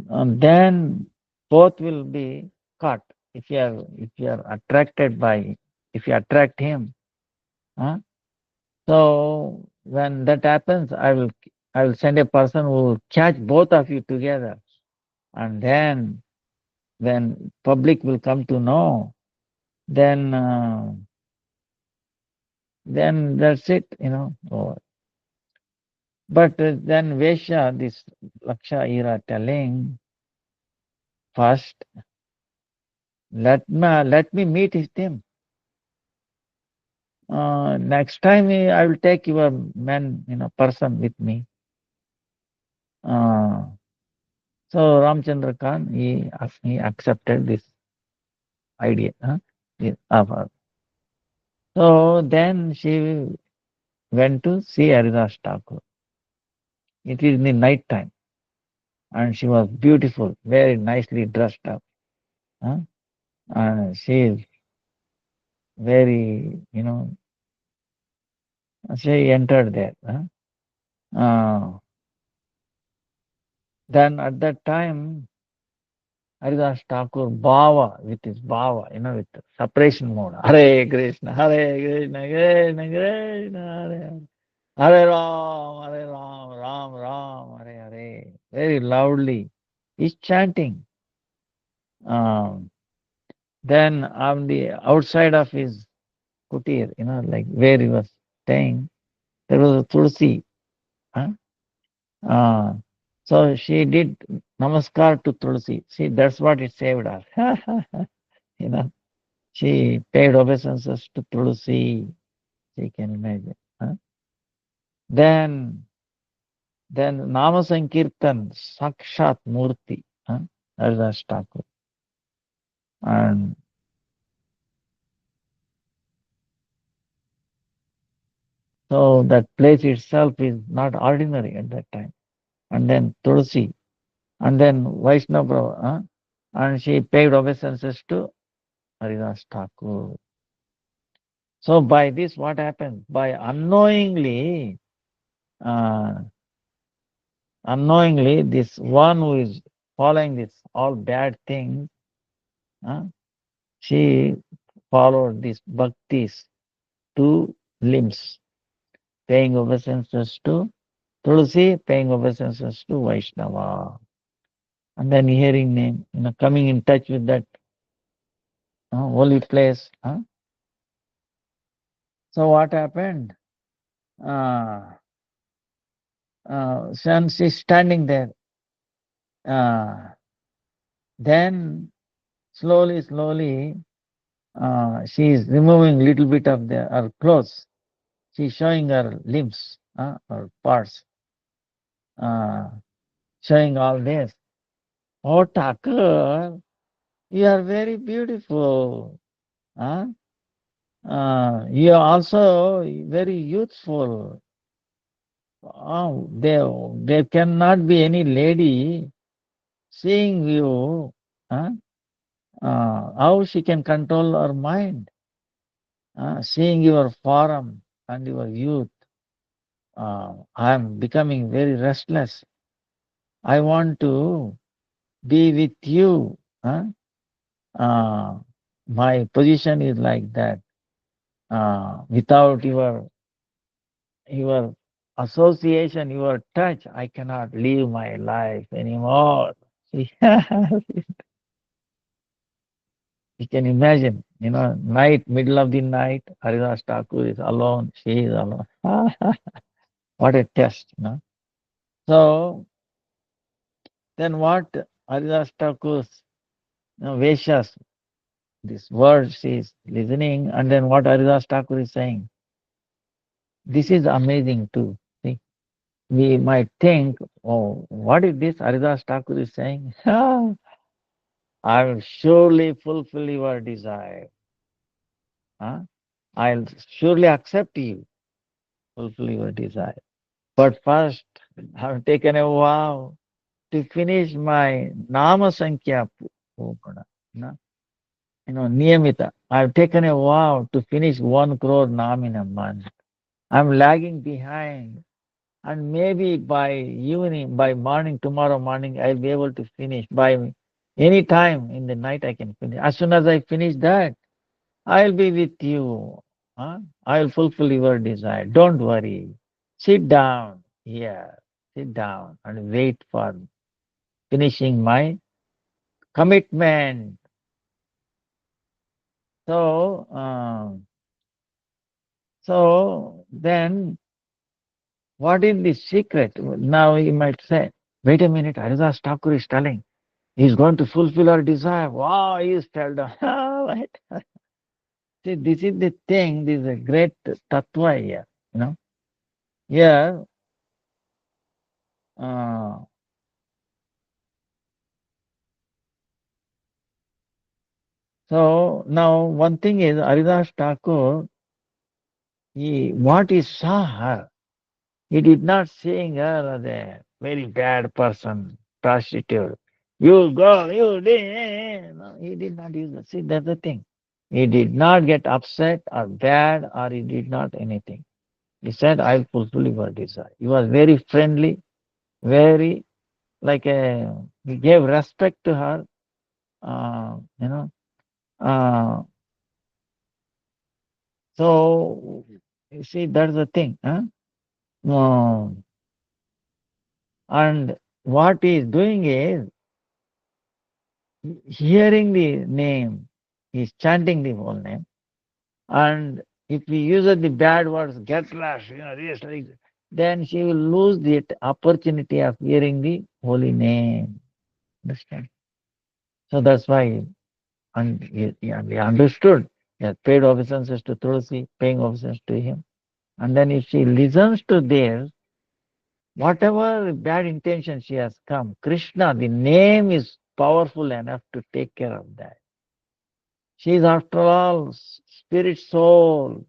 and then both will be caught if you are attracted by if you attract him. Huh? So when that happens, I will send a person who will catch both of you together, and then when public will come to know, then then that's it, Oh. But then Vesha, this Laksha Ira telling, first let me meet him. Next time I will take your man, person with me. Uh, so Ramchandra Khan, he accepted this idea. Huh? Of her. So then she went to see Haridas Thakur. It is in the night time, and she was beautiful, very nicely dressed up. Huh? And she is very, she entered there. Huh? Then at that time, Haridas Thakur Bhava, with his Bhava, with separation mode. Hare Krishna, Hare Krishna, Krishna Krishna, Hare Hare, Hare Ram, Ram Ram, Hare Hare. Very loudly. He's chanting. Um, then on the outside of his kutir, like where he was staying, there was a tulsi. Huh? Uh, so she did namaskar to tulsi. See, that's what it saved her. you know. She paid obeisances to Tulsi. You can imagine. Huh? Then, then Nama Sankirtan, Sakshat Murti, Haridas Thakur. And so that place itself is not ordinary at that time. And then Tulsi, and then Vaishnava, and she paid obeisances to Haridas Thakur. So by this, what happens? By uh, unknowingly, this one who is following this all bad things, she followed these bhaktis, two limbs, paying obeisances to Tulsi, paying obeisances to Vaishnava. And then hearing name, coming in touch with that holy place. So what happened? Uh, son, she's standing there. Then slowly, she is removing little bit of her clothes. She's showing her limbs, her parts, showing all this. Oh, Thakur, you are very beautiful. Huh? You are also very youthful. Oh, there cannot be any lady seeing you. Huh? How she can control her mind? Seeing your form and your youth, I am becoming very restless. I want to be with you. Huh? My position is like that. Without your association, your touch, I cannot live my life anymore. You can imagine, night, middle of the night, Haridas Thakur is alone, she is alone. What a test. So then what Haridas Thakur's Veshas, this word she is listening, and then what Haridas Thakur is saying. This is amazing too. See, we might think, oh, what is this Haridas Thakur is saying? I will surely fulfill your desire. I'll surely accept you, fulfill your desire. But first, I've taken a vow to finish my Nama Sankhya Purana. Niyamita. I've taken a vow to finish 1 crore Nam in a month. I'm lagging behind. And maybe by evening, by morning, tomorrow morning, I'll be able to finish. By any time in the night, I can finish. As soon as I finish that, I'll be with you. Huh? I'll fulfill your desire. Don't worry. Sit down here. Sit down and wait for finishing my commitment. So, then what is the secret? Now you might say, wait a minute, Haridas Thakur is telling he's going to fulfill our desire. Wow, he is tell down. Right? See, this is the thing, this is a great tattva here, you know. Here, uh, so now one thing is Haridas Thakur, what he saw her, he did not seeing her as a very bad person, prostitute. You go, you did. No, he did not use that. See, that's the thing. He did not get upset or bad or he did not anything. He said, I'll fulfill your desire. He was very friendly, very he gave respect to her, uh, you know. Uh, so, you see, that's the thing. Huh? Um, and what he is doing is, hearing the name, he's chanting the whole name. And if we use the bad words, get lost, this, like, then she will lose the opportunity of hearing the holy name. Understand? So that's why, and he understood. He has paid obeisances to Tulsi, paying obeisances to him. And then if she listens to this, whatever bad intention she has come, Krishna, the name is powerful enough to take care of that. She is, after all, spirit soul.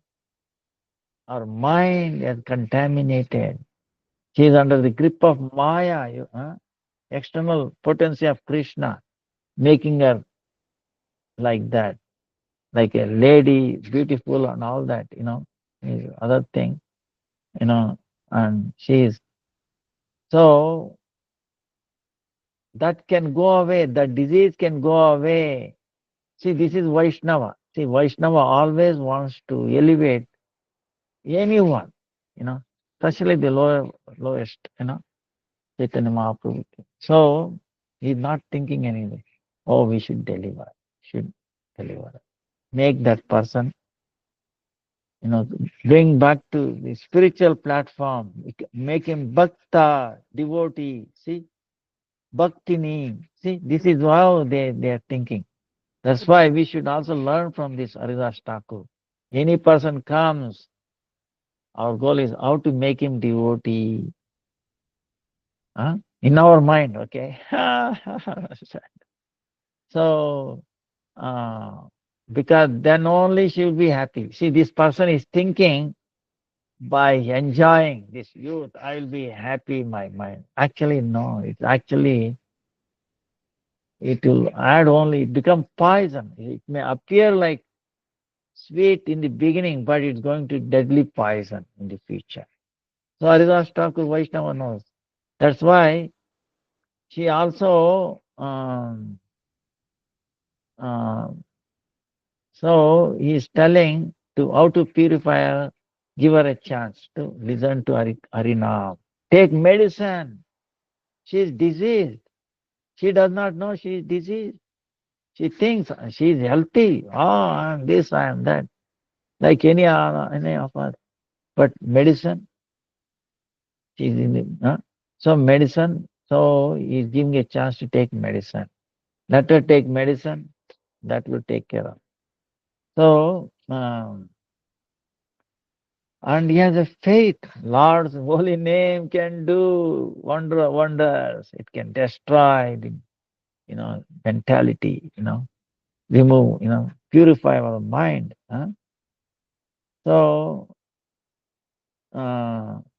Our mind is contaminated. She is under the grip of Maya, external potency of Krishna, making her like that, like a lady, beautiful and all that, is other thing, you know, and she is. So that can go away, the disease can go away. See, this is Vaishnava. See, Vaishnava always wants to elevate anyone, especially the lowest, Chaitanya Mahaprabhu. So he's not thinking anything. Oh, we should deliver. Make that person, bring back to the spiritual platform. Make him bhakta, devotee. See, bhaktini. See, this is how they are thinking. That's why we should also learn from this Haridas Thakur. Any person comes, our goal is how to make him devotee. Huh? In our mind, okay? So, uh, because then only she will be happy. See, this person is thinking by enjoying this youth, I will be happy in my mind. Actually, no, it will add only, it become poison. It may appear like sweet in the beginning, but it's going to deadly poison in the future. So Haridas Thakur Vaishnava knows. That's why she also, uh, so he is telling to how to purify her, give her a chance to listen to Harinam. Take medicine. She is diseased. She does not know she is diseased. She thinks she is healthy. Oh, I am this, I am that. Like any of us. But medicine, she is in the, so medicine, so he is giving a chance to take medicine. Let her take medicine, that will take care of. So, and he has a faith. Lord's holy name can do wonders. It can destroy the, mentality, remove, purify our mind. Huh? So,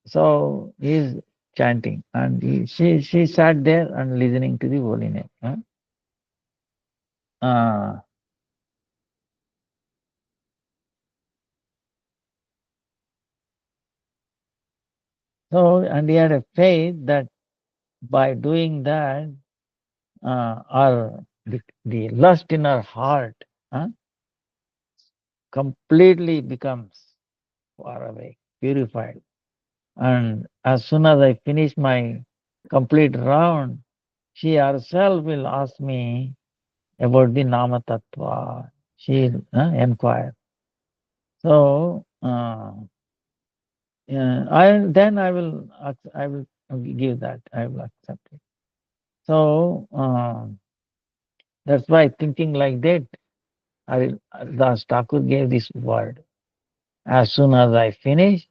so he's chanting, and she sat there and listening to the holy name. Huh? Uh, and he had a faith that by doing that, or the lust in her heart, huh? completely becomes far away, purified. And as soon as I finish my complete round, she herself will ask me about the Nama Tattva. She inquire. So I will give that. I will accept it. So that's why thinking like that, Das Thakur gave this word. As soon as I finish,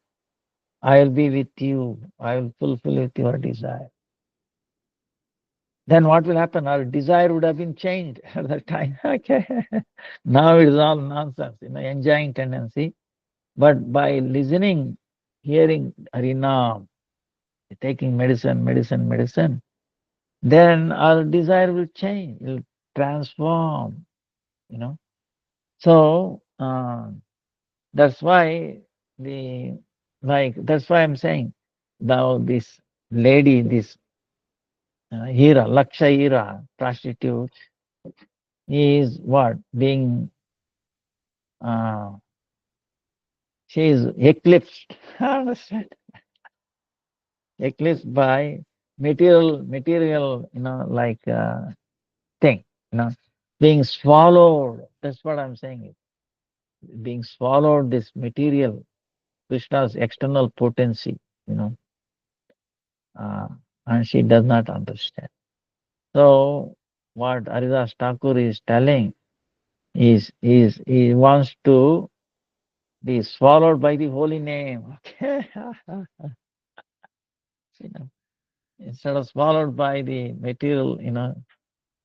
I will be with you. I will fulfill with your desire. Then what will happen? Our desire would have been changed at that time. Okay. Now it is all nonsense, enjoying tendency. But by listening, hearing Harinam, taking medicine, then our desire will change, will transform, you know. So that's why the that's why I'm saying now this lady, this Hira, Laksha Hira, prostitute, is what? Being, uh, she is eclipsed. Understand? Eclipsed by material, thing, you know, being swallowed. That's what I'm saying. Being swallowed, this material, Krishna's external potency, you know, uh, and she does not understand. So, what Haridas Thakur is telling is he wants to be swallowed by the holy name. Okay. You know, instead of swallowed by the material,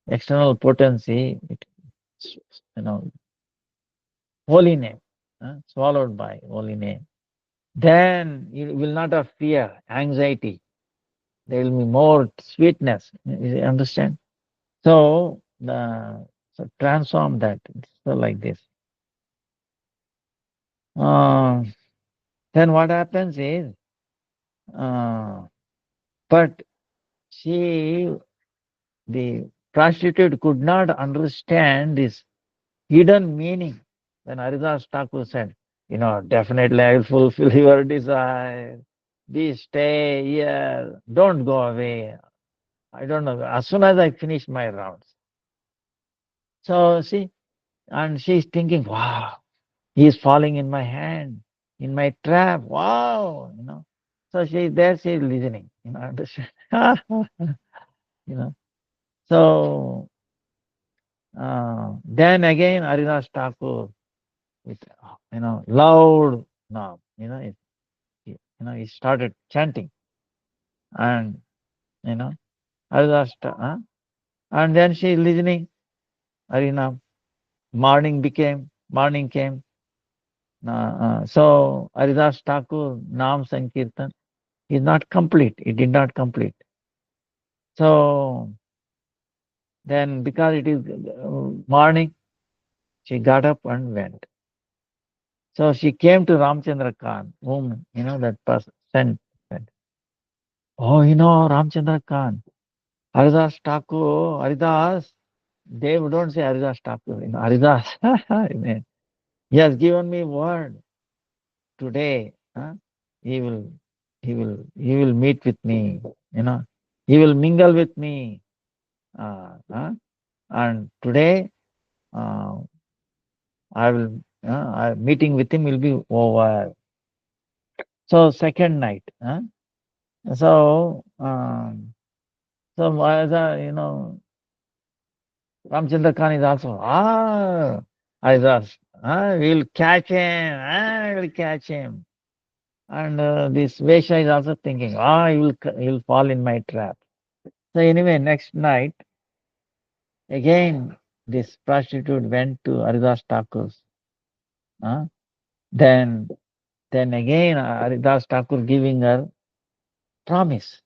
external potency, you know, holy name, swallowed by holy name. Then you will not have fear, anxiety. There will be more sweetness. You understand? So transform that. So like this. Uh, then what happens is, uh, but she, the prostitute, could not understand this hidden meaning. Then Haridas Thakur said, definitely I will fulfill your desire. Please stay here. Don't go away. I don't know. As soon as I finish my rounds. So see, and she's thinking, wow, he's falling in my hand, in my trap. Wow. So she's there, she's listening, understand? you know. So then again, Haridas Thakur, with, loud now, he started chanting, and, you know, Haridas, and then she's listening, Harinam. Morning came. So Haridas Thakur Nam Sankirtan is not complete. It did not complete. So then, because it is morning, she got up and went. So she came to Ramchandra Khan, whom that person sent. Said, oh, Ramchandra Khan, Haridas Thakur, Haridas. They don't say Haridas Thakur, Haridas. He has given me word today. He will, he will meet with me. He will mingle with me. And today, uh, meeting with him will be over. So second night. So, as Ramchandra Khan is also, I just, we'll catch him, we'll catch him. And this Vesha is also thinking, he will fall in my trap. So anyway, next night, again, this prostitute went to Haridas Thakur's. Uh, then, then again, Haridas Thakur giving her promise.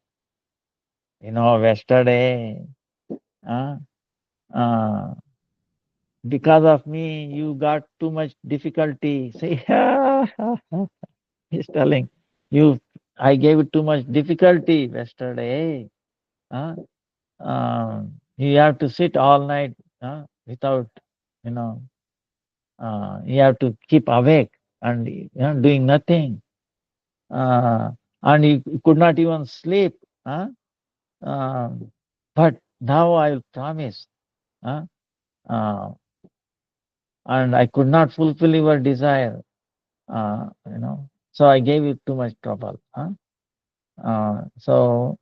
Yesterday, uh, uh, because of me, you got too much difficulty. See, he's telling you, I gave you too much difficulty yesterday. Uh, you have to sit all night without, you know, You have to keep awake and doing nothing. And you could not even sleep. Huh? But now I will promise. Huh? Uh, and I could not fulfill your desire. So I gave you too much trouble. Huh? So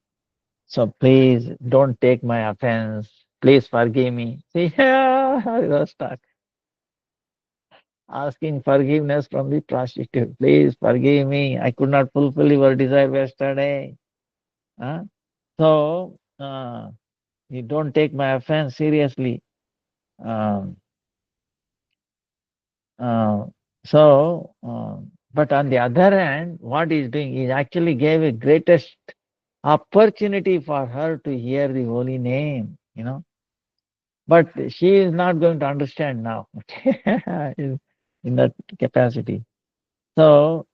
please don't take my offense. Please forgive me. See, I was stuck asking forgiveness from the prostitute. Please forgive me. I could not fulfill your desire yesterday. Huh? So you don't take my offense seriously. Um, uh, but on the other hand, what he's doing, he actually gave a greatest opportunity for her to hear the holy name, But she is not going to understand now in that capacity. So,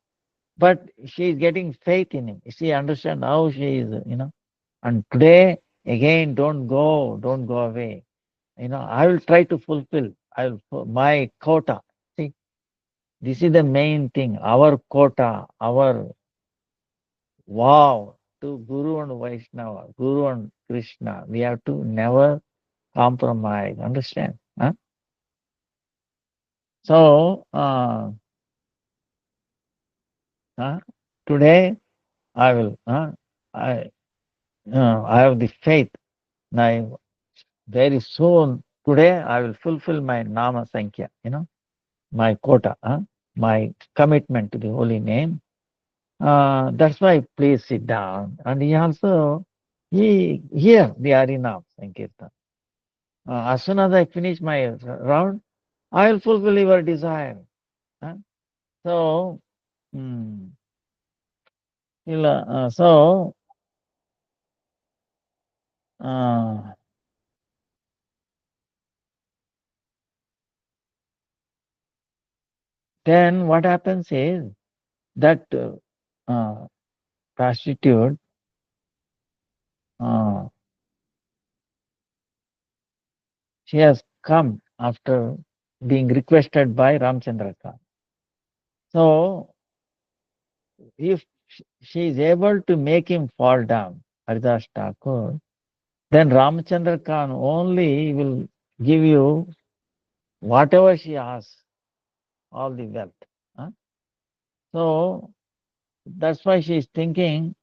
but she is getting faith in him. She understand how she is. And today, again, don't go away. I will try to fulfill. My quota. See, this is the main thing. Our quota, our vow to Guru and Vaishnava, Guru and Krishna. We have to never compromise. Understand? Huh? So today I will. I I have the faith. Now very soon today I will fulfill my nama sankhya. My quota. My commitment to the holy name. That's why please sit down. And he also he hear the Harinam Sankirtan. As soon as I finish my round, I will fulfill your desire. Huh? So, mm, so uh, then what happens is that prostitute uh, she has come after being requested by Ramchandra Khan. So if she is able to make him fall down, Haridas Thakur, then Ramchandra Khan only will give you whatever she asks, all the wealth. Huh? So that's why she is thinking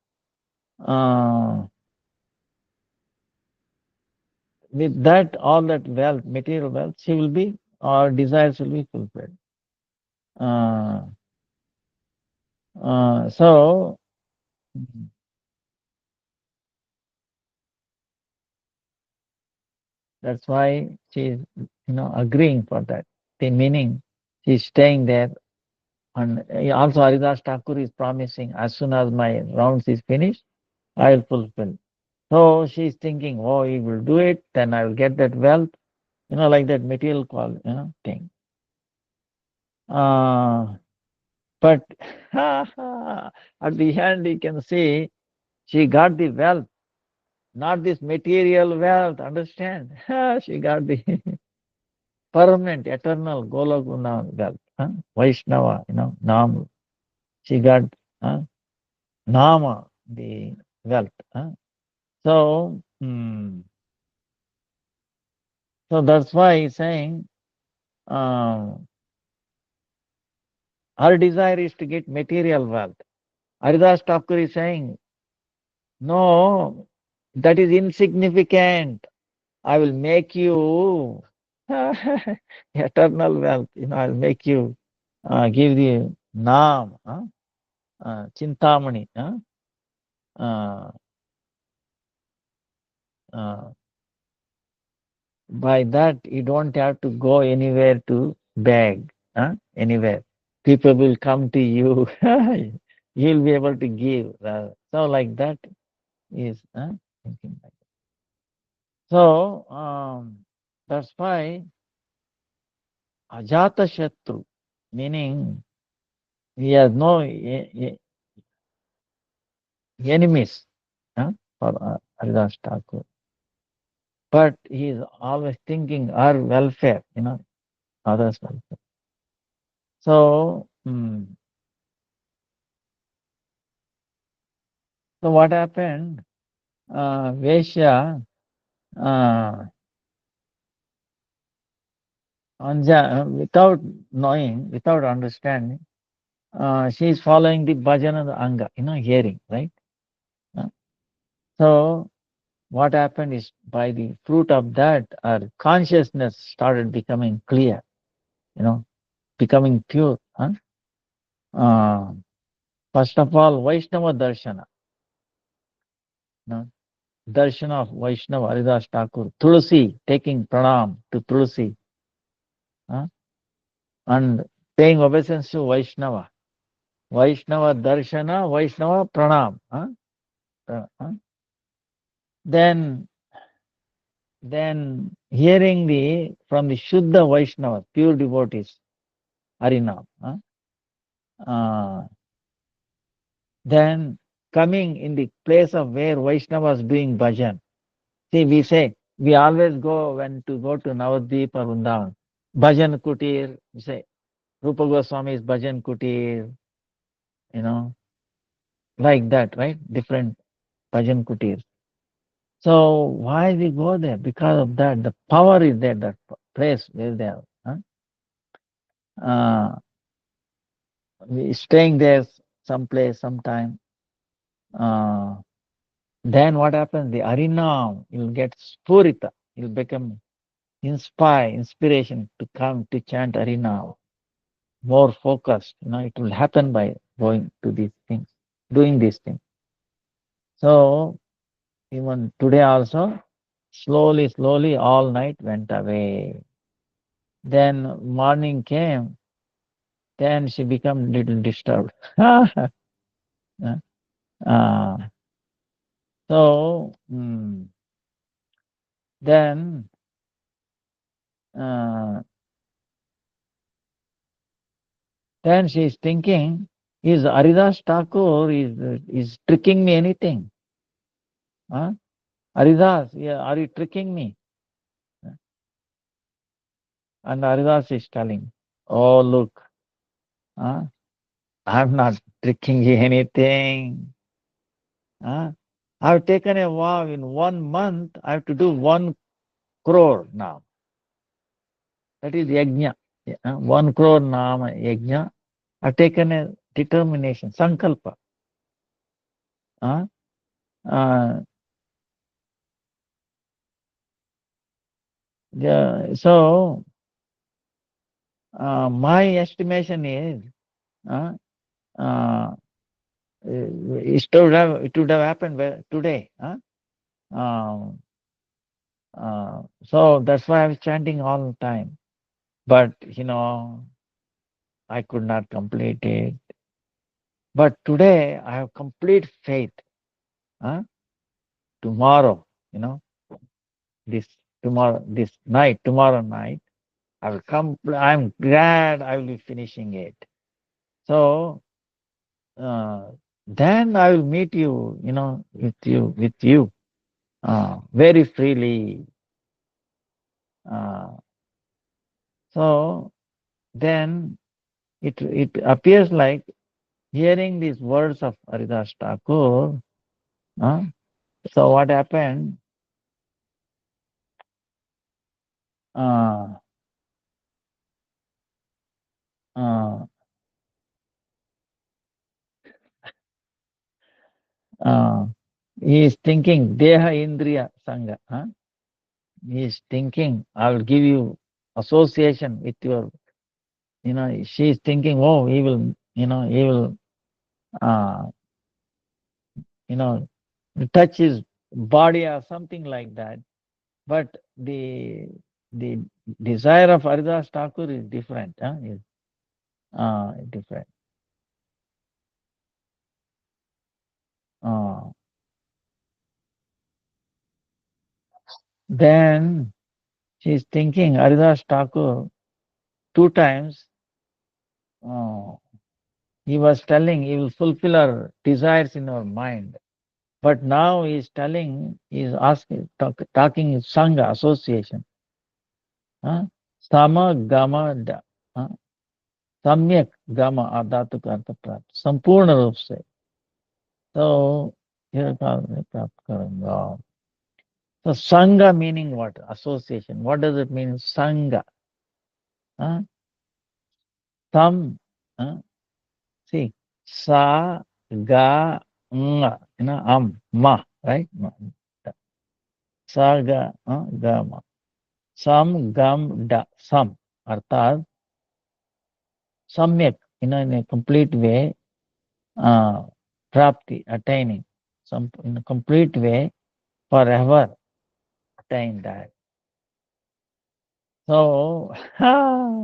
uh, with that, all that wealth, material wealth, she will be, or desires will be fulfilled. Uh, so that's why she is, agreeing for that. The meaning, she is staying there. And also Haridas Thakur is promising, as soon as my rounds is finished, I will fulfill. So she is thinking, oh, he will do it, then I will get that wealth, like that material thing. But at the end, you can see she got the wealth, not this material wealth. Understand? She got the permanent, eternal Golaguna wealth. Vaishnava, Nam. She got Nama, the wealth. So, so that's why he's saying um, her desire is to get material wealth. Haridas Thakur is saying, no, that is insignificant. I will make you eternal wealth. I'll make you give the Naam, Chintamani. Uh, uh, by that, you don't have to go anywhere to beg. Anywhere. People will come to you. You'll be able to give. So like that is thinking like that. So that's why Ajata Shatru, meaning he has no enemies for Haridas Thakur. But he is always thinking our welfare, others' welfare. So, so what happened? Vesha, uh, without knowing, without understanding, she is following the bhajana, the anga, hearing, right? Uh, so what happened is by the fruit of that, our consciousness started becoming clear, becoming pure. Uh, First of all, Vaishnava Darshana. Darshana of Vaishnava, Haridas Thakur, Tulsi, taking pranam to Tulsi, and paying obeisance to Vaishnava. Vaishnava Darshana, Vaishnava Pranam. Then, then hearing from the Shuddha Vaishnava, pure devotees, Harinam. Then coming in the place of where Vaishnavas doing bhajan. See, we always go to Navadvip or Vrindavan. Bhajan Kutir, we say, Rupa Goswami's Bhajan Kutir, you know, like that, right? Different Bhajan Kutir. So why we go there? Because of that, the power is there, that place where they are. We staying there someplace, sometime. Then what happens? The Harinam, you'll get Spurita, you'll become inspiration to come to chant Harinam. More focused, it will happen by going to these things, doing these things. So even today also, slowly, all night went away. Then morning came, then she became little disturbed. Uh, so then uh, then she is thinking, is Haridas Thakur is tricking me anything? Huh? Haridas, yeah, are you tricking me? And Haridas is telling, oh look, I'm not tricking you anything. I've taken a vow in 1 month, I have to do 1 crore now. That is yajna. 1 crore nama yajna. I've taken a determination, sankalpa. Uh, so, my estimation is, uh, it would have happened today. Um, so that's why I was chanting all the time. But, I could not complete it. But today I have complete faith. Tomorrow, this tomorrow night, I will come. I'm glad I will be finishing it. So then I will meet you, with you, very freely. Uh, so then it appears like hearing these words of Haridas Thakur. So what happened? Uh, uh, uh, he is thinking Deha Indriya Sangha. He is thinking, I will give you association with your, she is thinking, oh, he will, uh, you know, touch his body or something like that. But the desire of Haridas Thakur is different. Is different. Uh, then she is thinking Haridas Thakur 2 times. He was telling he will fulfill our desires in our mind. But now he is telling, he is asking, talking Sangha, association. Sama, Gama, Da. सम्यक गम धातु का अर्थ प्राप्त, संपूर्ण रूप से। तो यह प्राप्त करूंगा। So sangha meaning what? Association. What does it mean? Sangha. Huh? Tam. Huh? See. Sa ga nga. Ma. Right? Ma. Sa ga ma. Sam gam da. Sam. Arthat samyak. In a complete way. Prapti. Attaining. Some in a complete way. Forever. Attain that. So. However.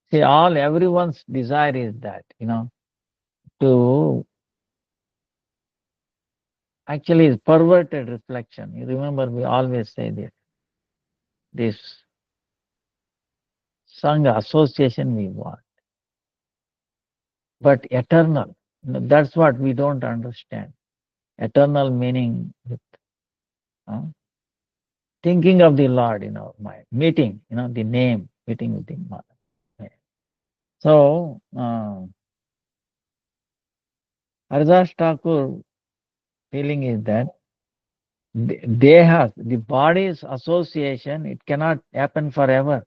See, everyone's desire is that, to actually is perverted reflection. You remember we always say this Sangha association we want, but eternal. That's what we don't understand. Eternal meaning with thinking of the Lord in our mind, meeting, the name, meeting with the Mother. So, Haridas Thakur feeling is that the body's association, it cannot happen forever.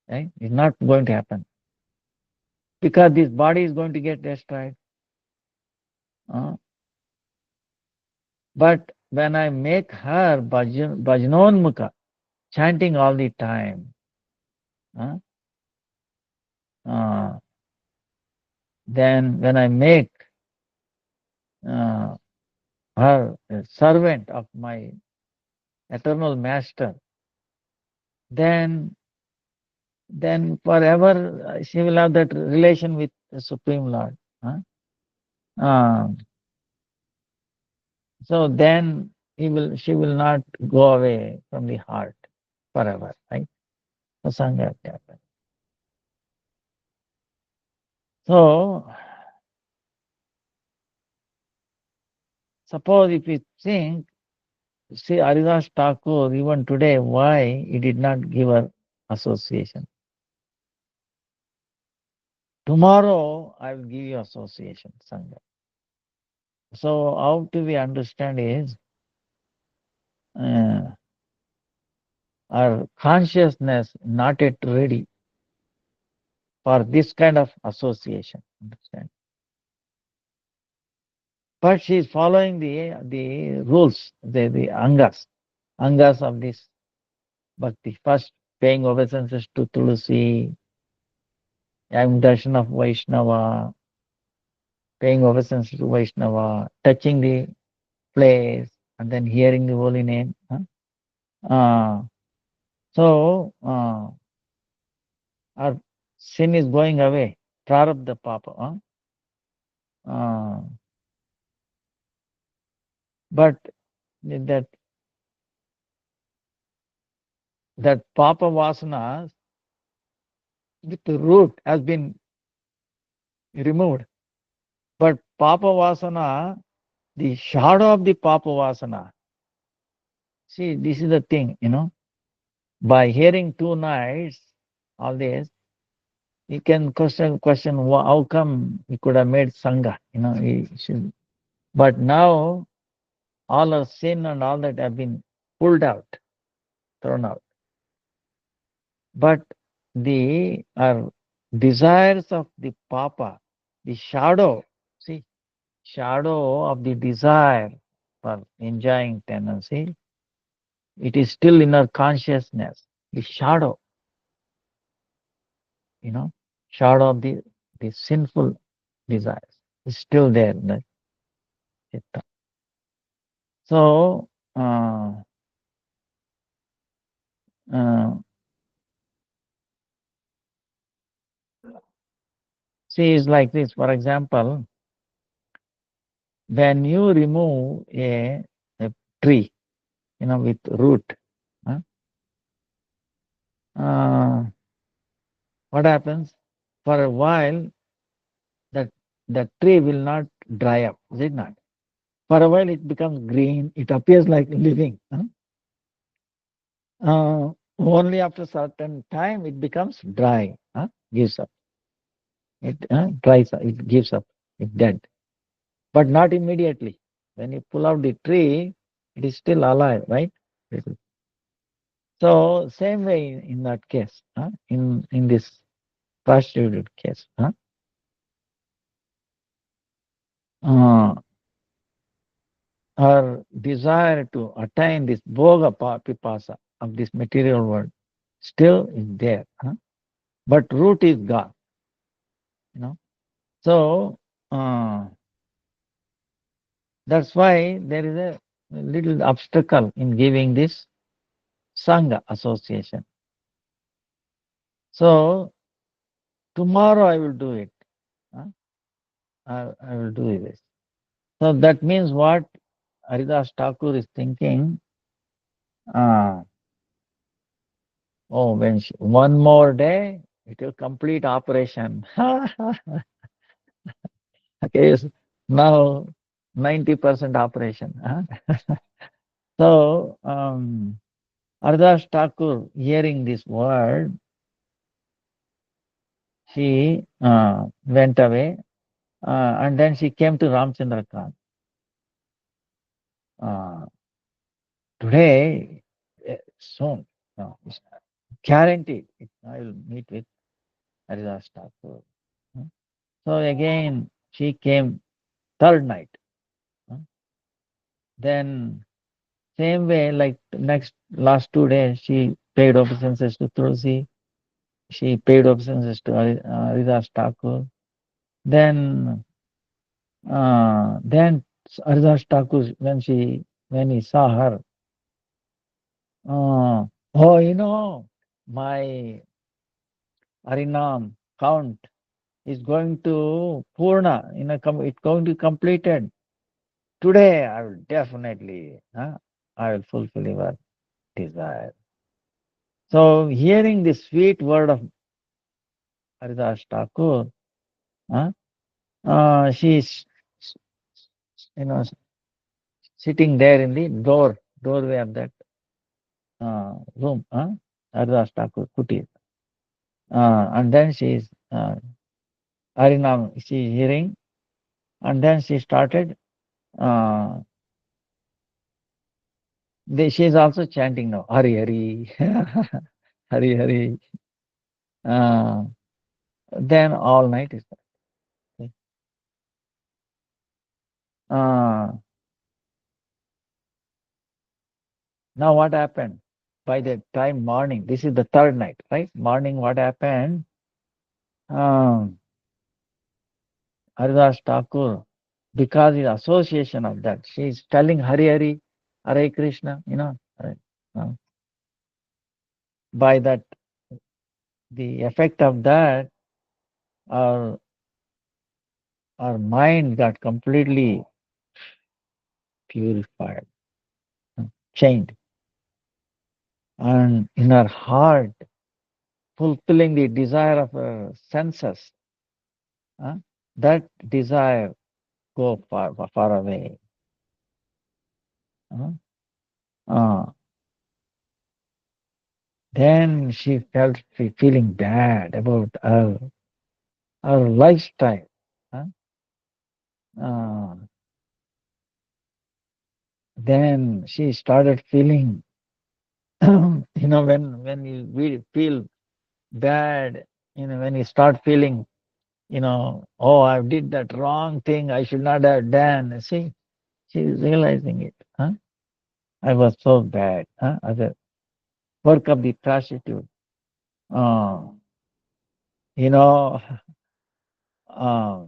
Right? It's not going to happen. Because this body is going to get destroyed. But when I make her bhajanonmukha, chanting all the time, then when I make her a servant of my eternal master, then forever she will have that relation with the Supreme Lord. So then she will not go away from the heart forever, right? Sangha. So suppose if we think, see Haridas Thakur even today, why he did not give her association? Tomorrow I will give you association, Sangha. So how do we understand is our consciousness not yet ready for this kind of association. Understand? But she is following the rules, the angas of this bhakti. First, paying obeisances to Tulsi, having darshan of Vaishnava, paying obeisances to Vaishnava, touching the place, and then hearing the holy name. So, our sin is going away. Prarabdha papa. But that papa vasana with the root has been removed. But papa vasana, the shadow of the papa vasana. See, this is the thing, By hearing 2 nights, all this, you can question how come he could have made sangha, he should. But now all our sin and all that have been pulled out, thrown out. But our desires of the papa, the shadow, see, shadow of the desire for enjoying tendency, it is still in our consciousness. The shadow, shadow of the sinful desires is still there in the chitta. So, see, it's like this. For example, when you remove a tree, with root, what happens? For a while, that tree will not dry up, is it not? For a while, it becomes green. It appears like living. Only after certain time it becomes dry, gives up. It dries up, it gives up, it dead. But not immediately. When you pull out the tree, it is still alive, right? It is- So same way in that case, in this prostituted case, uh, her desire to attain this pipasa of this material world still is there, but root is gone, you know. So uh, that's why there is a little obstacle in giving this sangha association. So tomorrow I will do it. huh? I will do this. So that means what Haridas Thakur is thinking. Uh, oh, one more day, it will complete operation. Okay, now 90% operation. So Haridas Thakur, hearing this word, she went away, and then she came to Ramchandra Khan. Uh, Today, soon, no, it's guaranteed, I will meet with Haridas Thakur. Hmm. So again, she came third night. Hmm. Then same way, like next last 2 days, she paid obeisances to Tulsi. She paid obeisances to Haridas Thakur. Then, then Haridas Thakur, when he saw her, oh, my Harinam count is going to Purna, it's going to be completed. Today I will definitely, I will fulfill your desire. So hearing the sweet word of Haridas Thakur, huh, she's, you know, sitting there in the doorway of that room, Haridas Thakur Kutir. And then she's Harinam, she's hearing, and then she started. Uh, she is also chanting now, Hari Hari, Hari Hari. Uh, then all night is that. Now what happened? By the time morning, this is the third night, right? Morning, what happened? Um, Haridas Thakur, because in association of that, she is telling Hari Hari, Hare Krishna, right? Uh, by that, the effect of that, our, our mind got completely purified, changed. And in our heart, fulfilling the desire of our senses, that desire go far away. Uh, uh, then she felt feeling bad about her lifestyle. uh, uh, then she started feeling, when you really feel bad, when you start feeling, oh, I did that wrong thing, I should not have done. See, she's realizing it. I was so bad. As a work of the prostitute. Uh, you know, uh,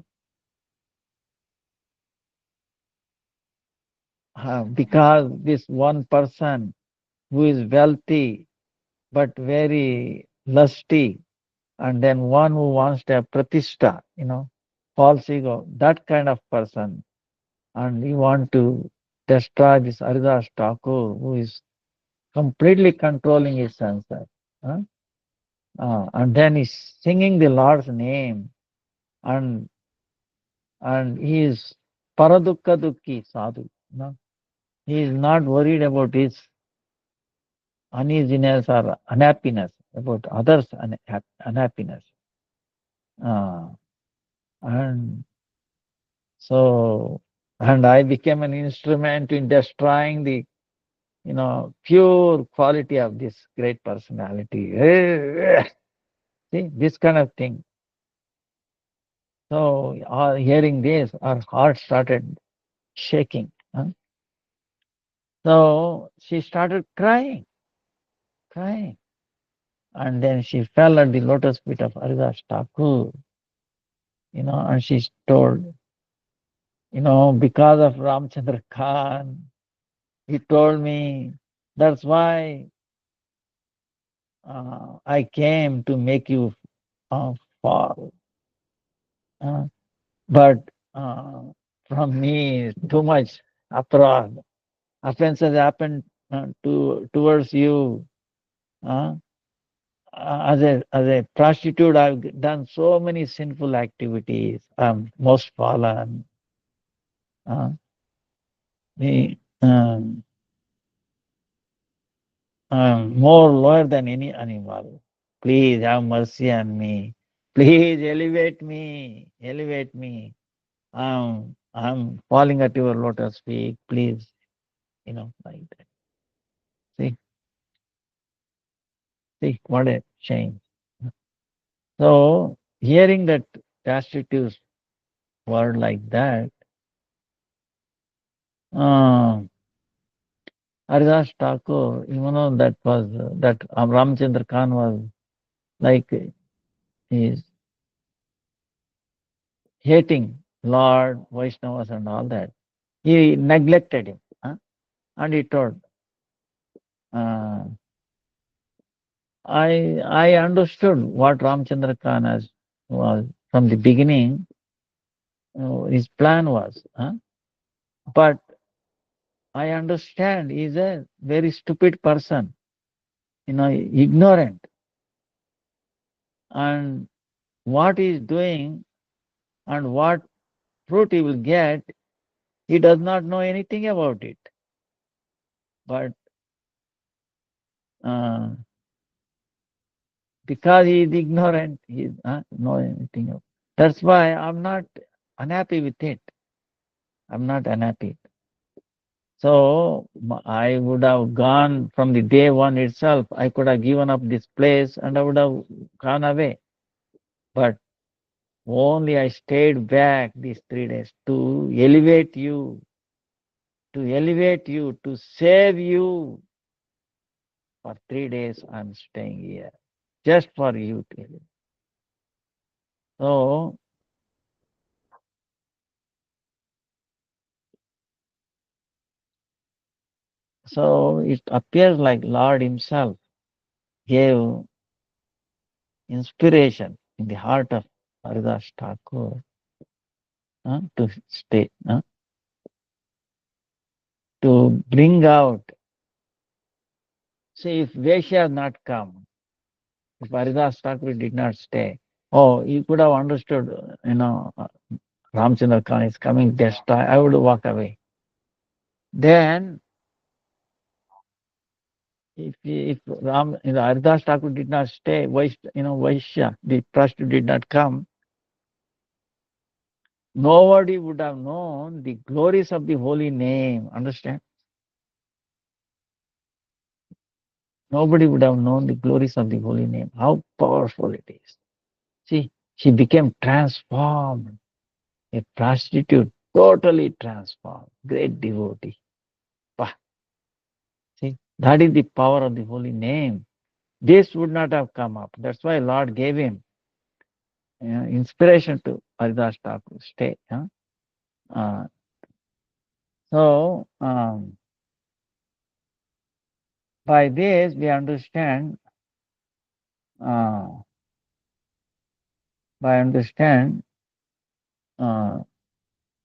because this one person who is wealthy but very lusty, and then one who wants to have pratishta, false ego, that kind of person, and you want to destroy this Haridas Thakur who is completely controlling his senses. Huh? And then he's singing the Lord's name, and he is paradukka dukki sadhu. He is not worried about his uneasiness or unhappiness about others' unhappiness. Uh, and so, and I became an instrument in destroying the, pure quality of this great personality. See, this kind of thing. So, hearing this, our heart started shaking. Huh? So, she started crying. And then she fell at the lotus feet of Haridas Thakur, and she told, because of Ramchandra Khan, he told me, that's why I came to make you fall. Uh, but uh, from me, too much aparad, offenses happened towards you. Uh, as a prostitute, I've done so many sinful activities. I'm most fallen. Uh, the, more lower than any animal. Please have mercy on me. Please elevate me. Elevate me. I'm falling at your lotus feet. Please, like that. See, see, what a shame. So, hearing that prostitute's word like that, uh, Haridas Thakur, that Ramchandra Khan was like he's hating Lord, Vaishnavas and all that. He neglected him. Huh? And he told, uh, I understood what Ramchandra Khan was from the beginning, his plan was. Huh? But I understand he's a very stupid person, ignorant. And what he's doing and what fruit he will get, he does not know anything about it. But uh, because he is ignorant, he know anything of. That's why I'm not unhappy with it. I'm not unhappy. So I would have gone from the day one itself. I could have given up this place and I would have gone away. But only I stayed back these 3 days to elevate you, to save you. For 3 days, I'm staying here just for you to elevate. So, so it appears like Lord Himself gave inspiration in the heart of Haridas Thakur to stay, to bring out. See, if Vaishya had not come, if Haridas Thakur did not stay, he could have understood, Ramchandra Khan is coming, destroy. I would walk away. Then, if Haridas Thakur did not stay, Vaishya, the prostitute did not come, nobody would have known the glories of the holy name. Understand? Nobody would have known the glories of the holy name. How powerful it is. See, she became transformed. A prostitute, totally transformed. Great devotee. See, that is the power of the holy name. This would not have come up. That's why Lord gave him inspiration to Haridas Thakur stay. Huh? Uh, so, by this we understand, uh, by understand uh,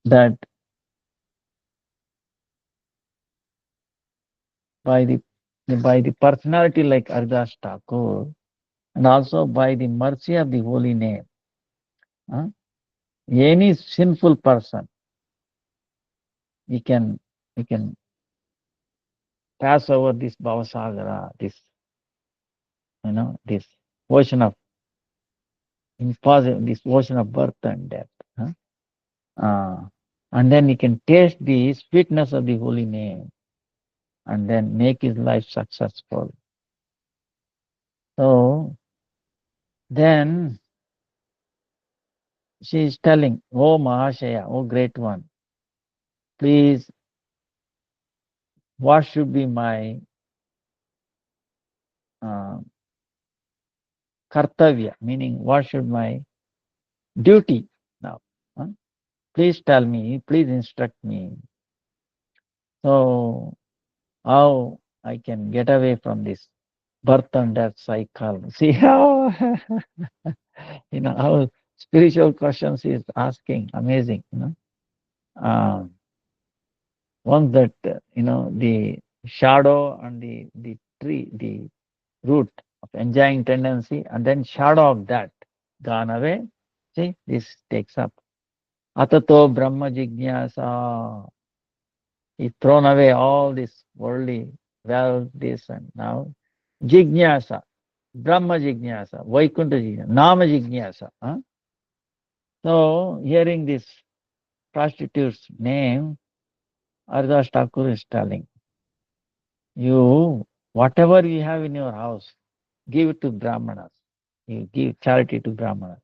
that by the personality like Haridas Thakur, and also by the mercy of the holy name, uh, any sinful person, he can pass over this Bhavasagara, this ocean of impossible, this ocean of birth and death. Huh? And then he can taste the sweetness of the holy name and then make his life successful. So then she is telling, "Oh Mahashaya, oh great one, please, what should be my uh, kartavya, meaning what should my duty now? Huh? Please tell me, please instruct me. So how I can get away from this birth and death cycle." See how how spiritual questions he is asking. Amazing, once that the shadow and the tree, the root of enjoying tendency, and then shadow of that gone away. See, this takes up. Atato Brahma Jignasa. He thrown away all this worldly wealth, this and now. Jignasa, Brahma Jignasa, Vaikuntha Jignasa, Nama Jignasa. Huh? So, hearing this prostitute's name, Haridas Thakur is telling, you, whatever you have in your house, give it to Brahmanas. You give charity to Brahmanas.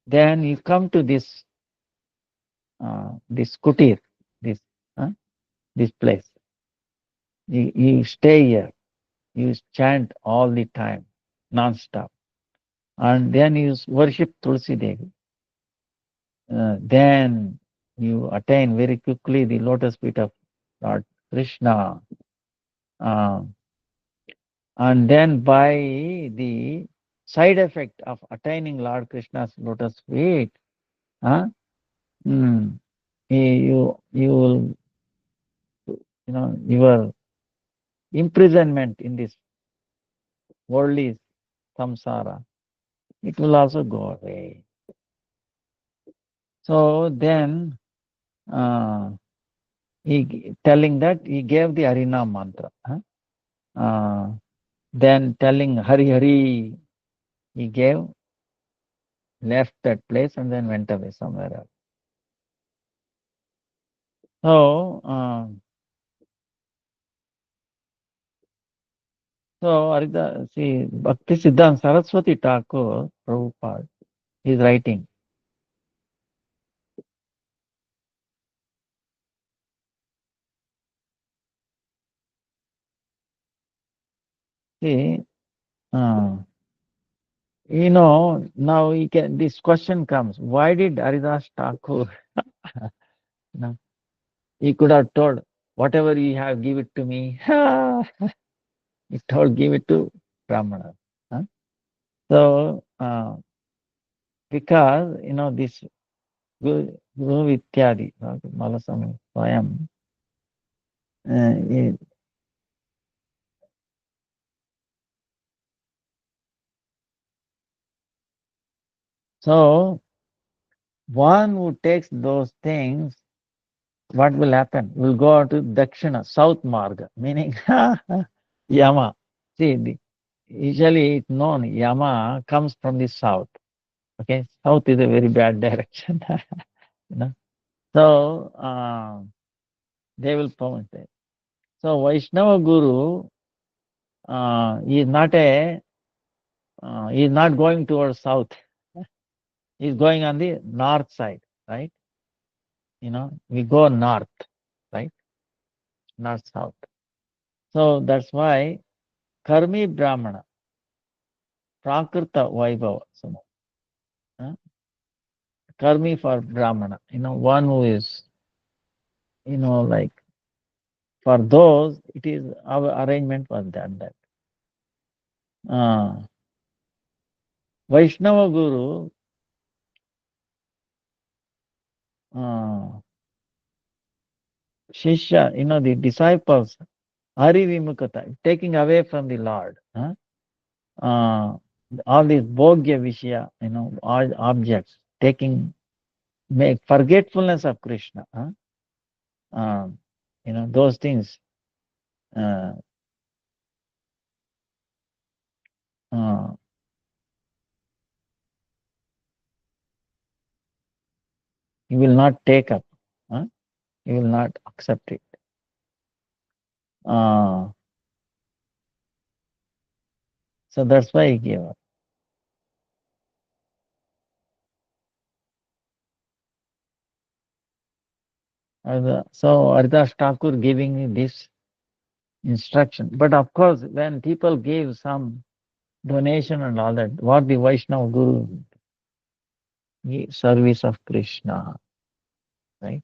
Then you come to this kutir, this uh, this place. You stay here. You chant all the time, non-stop. And then you worship Tulsi Devi. Then you attain very quickly the lotus feet of Lord Krishna. Uh, and then by the side effect of attaining Lord Krishna's lotus feet, uh, mm, you will, your imprisonment in this worldly samsara, it will also go away. So then he telling that he gave the Harinam mantra. Huh? Then telling Hari Hari, he gave, left that place and then went away somewhere else. So Arida, see, Bhakti Siddhanta Saraswati Thakur, Prabhupada, is writing. See, now this question comes, why did Haridas Thakur, he could have told, whatever you have, give it to me. He told, give it to Brahmana. Huh? So, because, this Guru Vityadi, Malasam Swayam, so one who takes those things, what will happen? Will go to Dakshina, South Marga, meaning Yama. See, usually it's known Yama comes from the south. Okay, south is a very bad direction. you know. So they will point it. So Vaishnava Guru he is not going towards south. He is going on the north side, right? We go north, right? North south. So that's why Karmi Brahmana, Prakrita Vaibhava. Karmi for Brahmana, one who is, like, for those, it is our arrangement was done that. Vaishnava Guru, Shishya, the disciples, Hari Vimukata, taking away from the Lord. All these Bhogya Vishya, all objects, make forgetfulness of Krishna. Those things Uh, uh, he will not take up. Huh? He will not accept it. Uh, so that's why he gave up. So Haridas Thakur giving this instruction. But of course, when people gave some donation and all that, what the Vaishnava Guru, service of Krishna, right?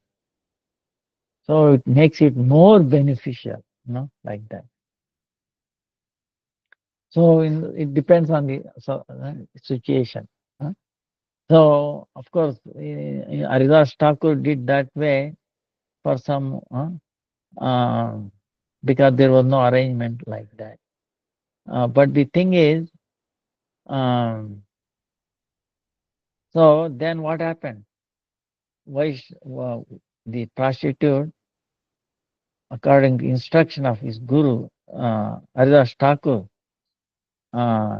So it makes it more beneficial, like that. So it depends on the situation. Huh? So of course, Haridas Thakur did that way for some, because there was no arrangement like that. But the thing is, um, so then what happened? The prostitute, according to instruction of his guru, Haridas Thakur, uh,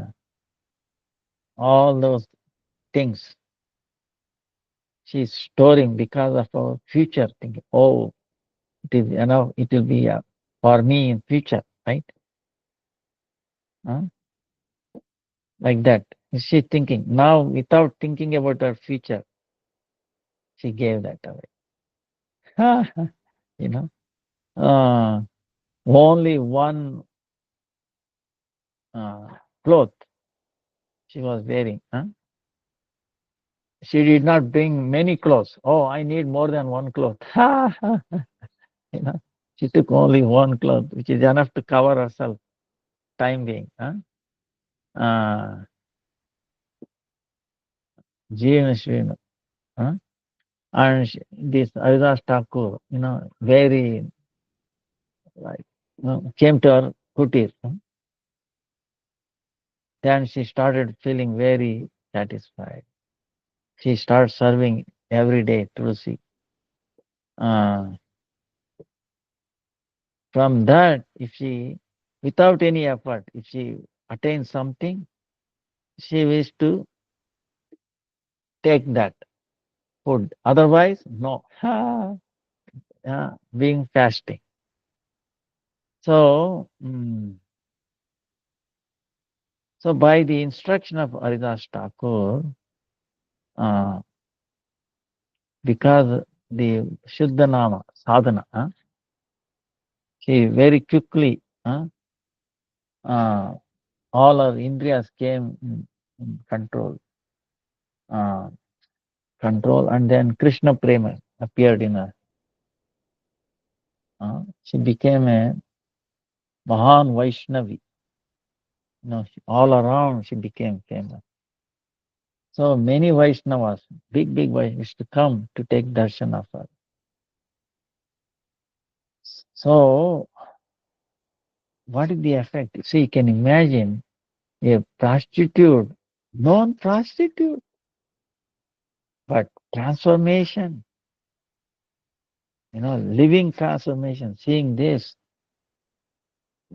all those things she's storing because of our future thinking. Oh, it is enough. It will be for me in future, right? Huh? Like that. She thinking now without thinking about her future, she gave that away. you know, uh, only one uh, cloth she was wearing. Huh? She did not bring many clothes. Oh, I need more than one cloth. you know, she took only one cloth, which is enough to cover herself, time being. Huh? GMT, huh? And this Haridas Thakur, very like came to her kutir. Huh? Then she started feeling very satisfied. She started serving every day Tulsi. Uh, from that, if she, without any effort, if she attains something, she wished to take that food. Otherwise, no. Being fasting. So, so by the instruction of Haridas Thakur, uh, because the Shuddha Nama, sadhana, she very quickly, uh, all her indriyas came in control, uh, and then Krishna Prema appeared in her. She became a Mahan Vaishnavi. All around she became famous. So many Vaishnavas, big Vaishnavas, used to come to take darshan of her. So what is the effect? See, you can imagine a prostitute, non-prostitute, but transformation, living transformation. Seeing this,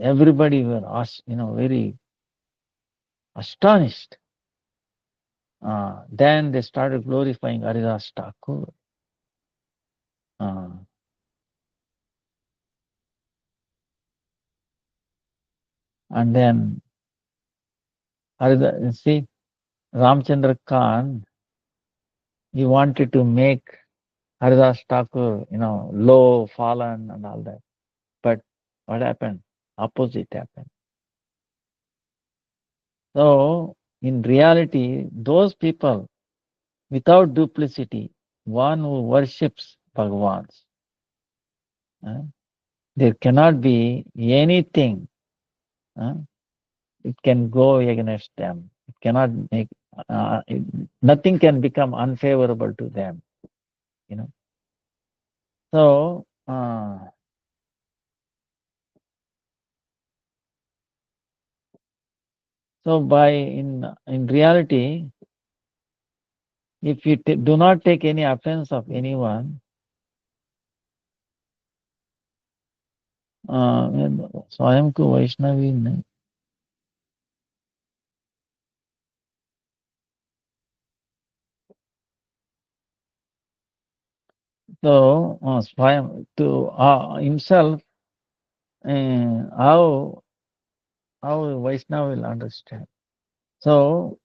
everybody were, very astonished. Then they started glorifying Haridas Thakur. And then see, Ramchandra Khan, he wanted to make Haridas Thakur, low, fallen, and all that. But what happened? Opposite happened. So, in reality, those people, without duplicity, one who worships Bhagavan, there cannot be anything. It can go against them. It cannot make, nothing can become unfavorable to them. So, by in reality, if you do not take any offense of anyone, स्वयं को वैष्णवी नहीं. So स्वयं to himself, how Vaishnava will understand. So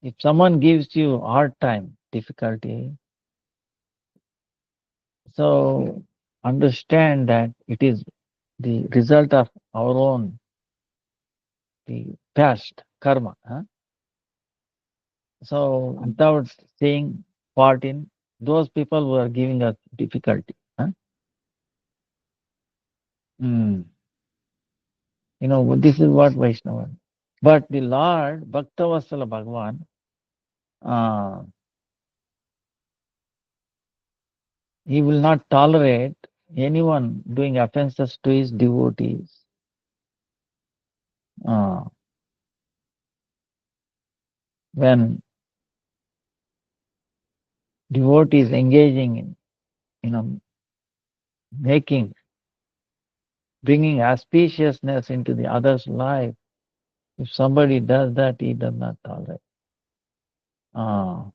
if someone gives you hard time, difficulty, so understand that it is the result of our own the past karma. Huh? So without saying part in those people who are giving us difficulty. Huh? Mm. This is what Vaishnava. But the Lord, Bhaktavatsala Bhagavan, uh, he will not tolerate anyone doing offenses to his devotees. Uh, when devotees engaging in, making, bringing auspiciousness into the other's life, if somebody does that, he does not tolerate. Uh,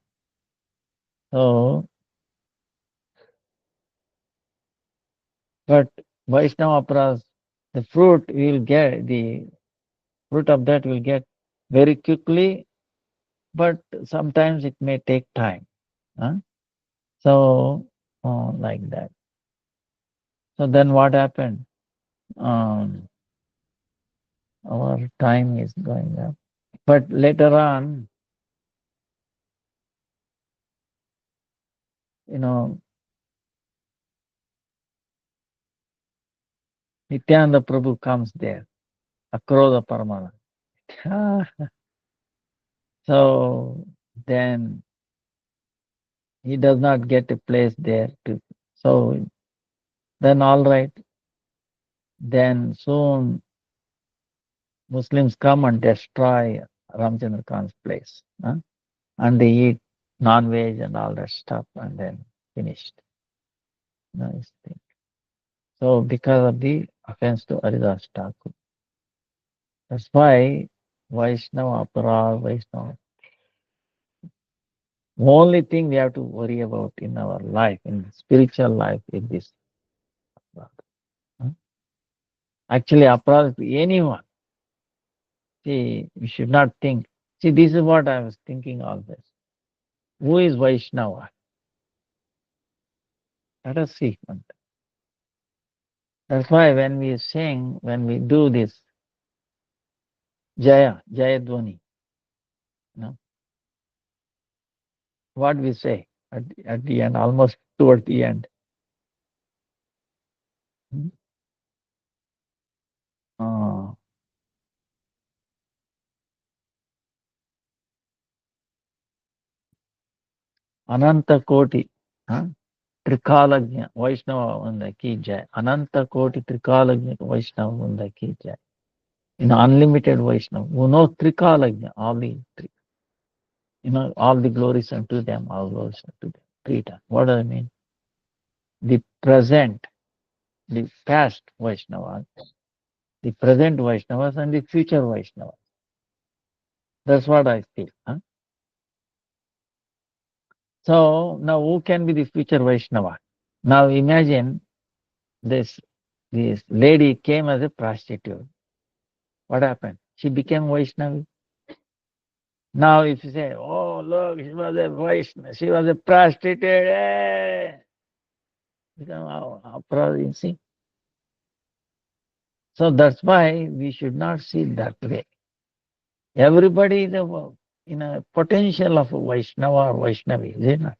so, but Vaishnava Pras, the fruit will get, the fruit of that will get very quickly, but sometimes it may take time. Huh? So, like that. So then what happened? Um, our time is going up. But later on, you know, Nityananda Prabhu comes there, Akrodha Paramana. So then he does not get a place there. So then all right, then soon Muslims come and destroy Ramchandra Khan's place. Huh? And they eat non-veg and all that stuff and then finished. Nice thing. So because of the offense to Haridas Thakur. That's why Vaishnava Aparad, Vaishnava. Only thing we have to worry about in our life, in spiritual life, is this. Huh? Actually, aparad to anyone. See, we should not think. See, this is what I was thinking always. Who is Vaishnava? Let us see. That's why when we sing, when we do this Jaya, Jaya Dwani, what we say at the end, almost toward the end. Uh, Ananta Koti, Trikalagnya, Vaishnava Vanda Ki Jai. Ananta Koti Trikalagnya Vaishnava Vanda Ki Jai. Unlimited Vaishnava, who knows Trikalagnya, all the glories unto them, all glories unto them. Three times. What does it mean? The present, the past Vaishnavas, the present Vaishnavas, and the future Vaishnavas. That's what I feel. Huh? So now who can be the future Vaishnava? Now imagine this this lady came as a prostitute. What happened? She became Vaishnavi. Now if you say, oh look, she was a Vaishnava, she was a prostitute, become you see. So that's why we should not see it that way. Everybody is in a potential of a Vaishnava or Vaishnavi, is it not?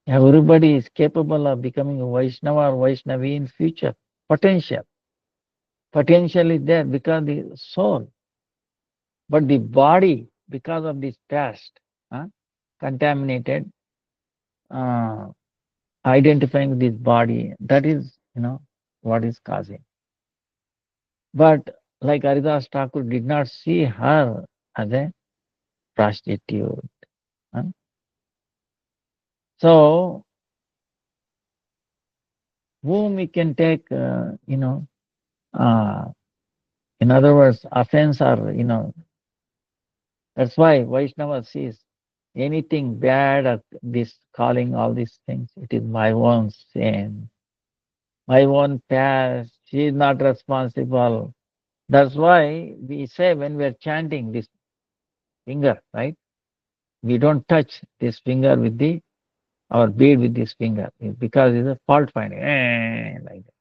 Everybody is capable of becoming a Vaishnava or Vaishnavi in future. Potential. Potential is there because the soul. But the body, because of this past, contaminated, uh, identifying this body, that is, what is causing. But like Haridas Thakur did not see her as a prostitute. Huh? So whom we can take, uh, in other words, offense or, that's why Vaishnava says anything bad or this calling all these things, it is my own sin, my own past. She is not responsible. That's why we say when we are chanting this finger, right? We don't touch this finger with the our bead with this finger because it's a fault finding. Like that.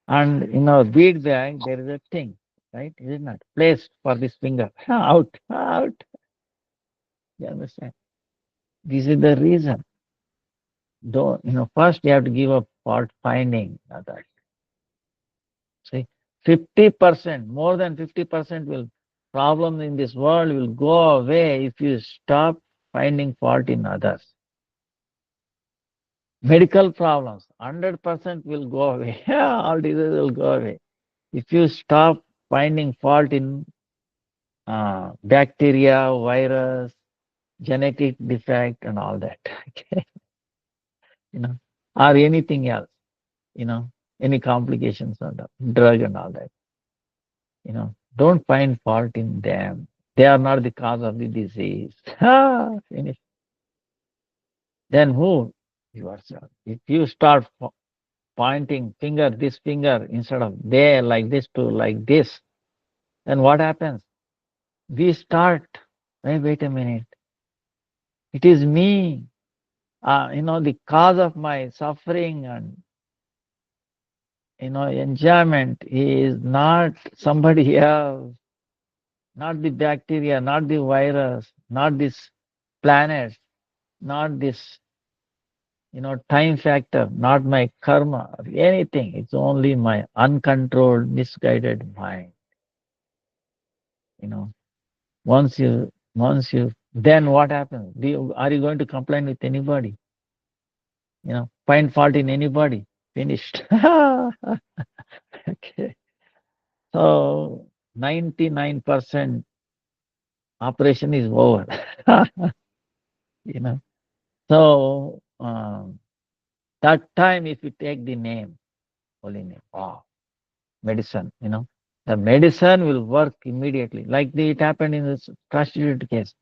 And in our bead bag there is a thing, right? Is it not? Placed for this finger. Out, out. You understand? This is the reason. Don't first you have to give up fault finding others. See, 50%, more than 50% will problem in this world will go away if you stop finding fault in others. Medical problems, 100% will go away. All diseases will go away. If you stop finding fault in bacteria, virus, genetic defect, and all that, okay, you know, or anything else, you know, any complications on the drug and all that, don't find fault in them. They are not the cause of the disease. Finish. Then who? Yourself. If you start pointing finger, this finger, instead of there, like this to like this, then what happens? We start, hey, wait a minute, it is me. The cause of my suffering and, enjoyment is not somebody else, not the bacteria, not the virus, not this planet, not this, time factor, not my karma, or anything. It's only my uncontrolled, misguided mind. You know, then what happens? Are you going to complain with anybody? Find fault in anybody? Finished. Okay. So 99% operation is over. you know. So that time, if you take the name, holy name, wow, medicine, the medicine will work immediately. Like it happened in this prostitute case.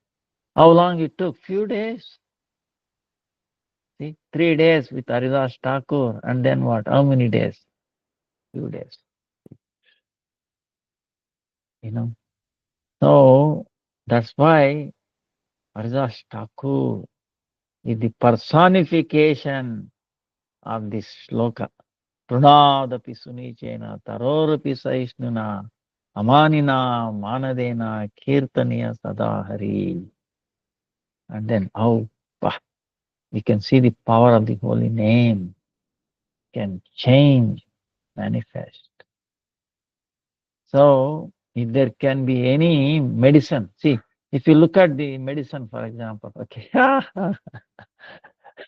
How long it took? Few days. See, 3 days with Haridas Thakur, and then what? How many days? Few days. You know. So that's why Haridas Thakur is the personification of this shloka. Prunadapi sunichena tarorapi saishnuna amanina manadena kirtaniya sadahari. And then how we can see the power of the holy name can change, manifest. So if there can be any medicine, see, if you look at the medicine, for example, okay,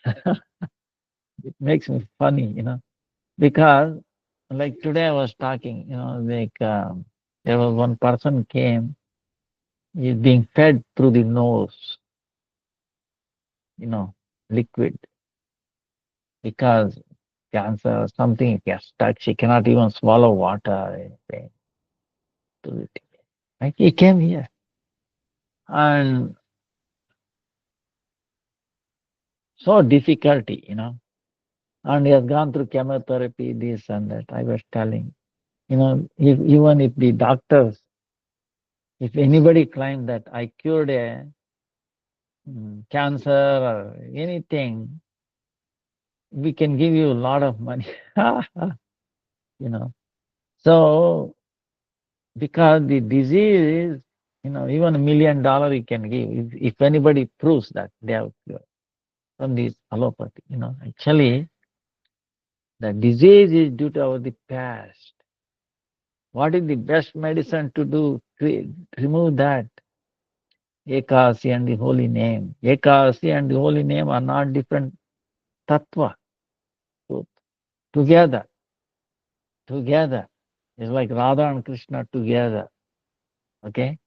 it makes me funny, because like today I was talking, there was one person came, he's being fed through the nose, liquid, because cancer or something gets stuck. She cannot even swallow water or anything. Right? He came here and so difficulty, and he has gone through chemotherapy, this and that. I was telling, if even if the doctors, if anybody claimed that I cured a cancer or anything, we can give you a lot of money. you know. So because the disease is, even $1 million you can give if anybody proves that they have cured from this allopathy. Actually the disease is due to our the past. What is the best medicine to do? Remove that. Ekasi and the holy name. Ekasi and the holy name are not different tattva. So together, together. It's like Radha and Krishna together. Okay?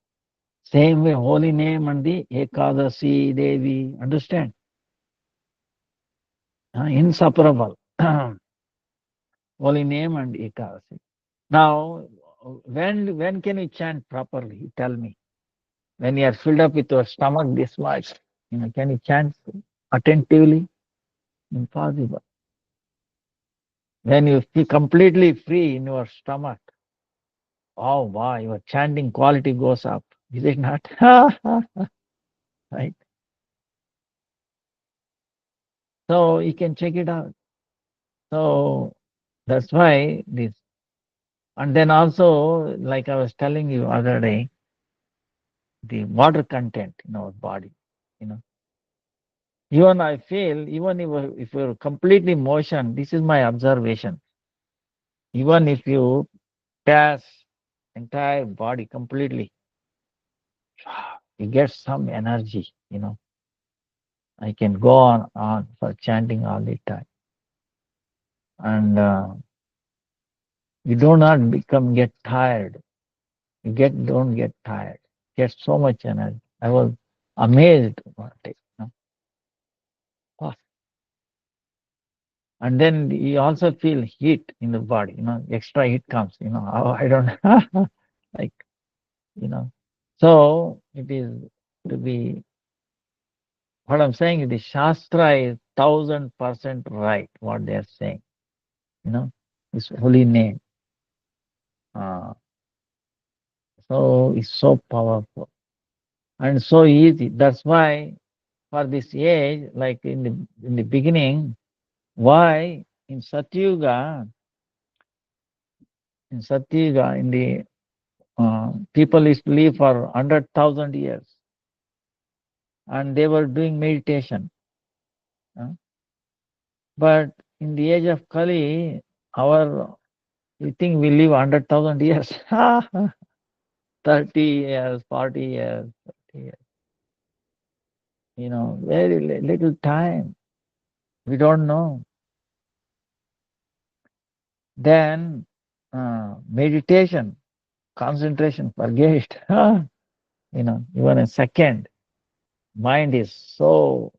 Same way, holy name and the Ekadasi Devi. Understand? Inseparable. holy name and Ekadasi. Now, when can you chant properly? Tell me. When you are filled up with your stomach this much, can you chant attentively? Impossible. When you feel completely free in your stomach, oh wow, your chanting quality goes up. Is it not? Right? So you can check it out. So that's why this. And then also, like I was telling you other day, the water content in our body. You know, even I feel, even if you're completely motion, this is my observation. Even if you pass entire body completely, you get some energy. I can go on for chanting all the time, and you do not get tired. You don't get tired. Get so much energy. I was amazed about it. Oh, and then you also feel heat in the body. Extra heat comes. I don't like. So it is to be. What I'm saying is the Shastra is 1000% right. What they are saying. This holy name. Uh, so it's so powerful and so easy. That's why for this age, like in the beginning, why in Satyuga, in the people used to live for 100,000 years, and they were doing meditation. uh, But in the age of Kali, we think we live 100,000 years, 30 years, 40 years, 30 years. Very little time. We don't know. Then meditation, concentration, forget it. Even a second, mind is so,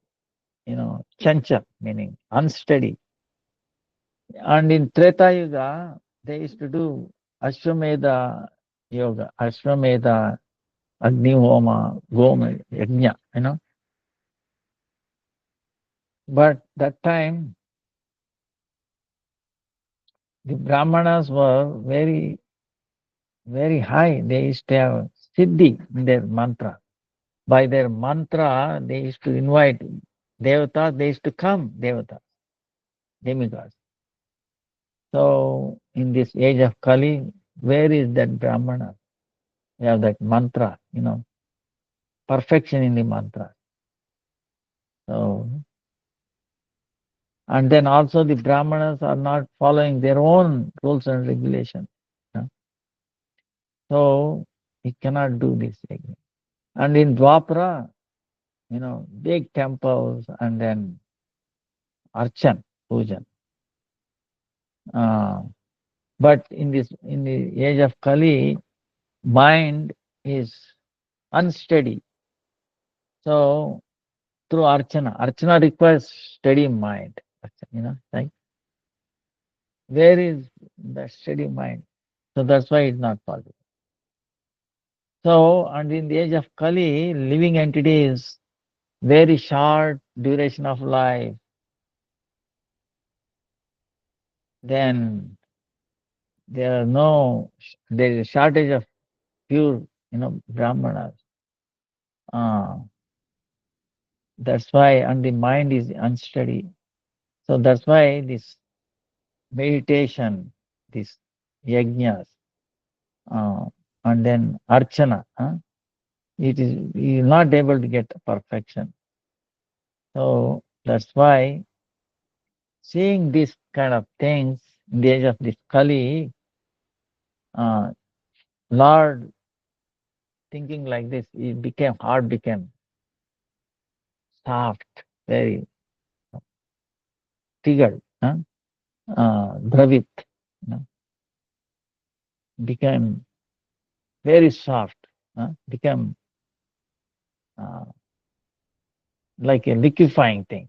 chanchal, meaning unsteady. And in Treta Yuga, they used to do Ashwamedha yoga, Ashwamedha, Agni Homa, Goma, Yajna, But that time, the Brahmanas were very, very high. They used to have siddhi in their mantra. By their mantra, they used to invite devatas, they used to come, devatas, demigods. So, in this age of Kali, where is that Brahmana? We have that mantra, perfection in the mantra. So, and then also the Brahmanas are not following their own rules and regulations. So, he cannot do this again. And in Dwapara, big temples and then Archan, pujan. Uh, but in the age of Kali, mind is unsteady. So through Archana requires steady mind. Right? Where is the steady mind? So that's why it's not possible. So, and in the age of Kali, living entities, very short duration of life, then there is a shortage of pure, Brahmanas. Uh, that's why, and the mind is unsteady. So that's why this meditation, this yajnas, uh, and then archana, you're not able to get perfection. So that's why seeing these kind of things in the age of this Kali, uh, Lord thinking like this, heart became soft, very triggered, dravit, became very soft, become uh, like a liquefying thing.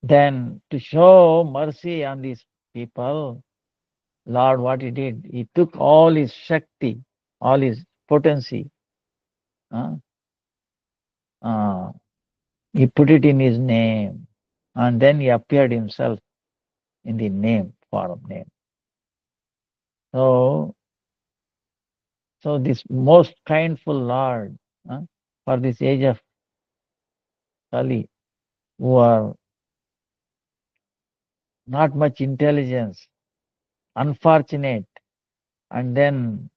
Then to show mercy on these people, Lord, what he did, he took all his Shakti, all his potency, uh, uh, he put it in his name, and then he appeared himself in the name, form name. So, so this most kindful Lord, for this age of Kali, who are not much intelligence, unfortunate, and then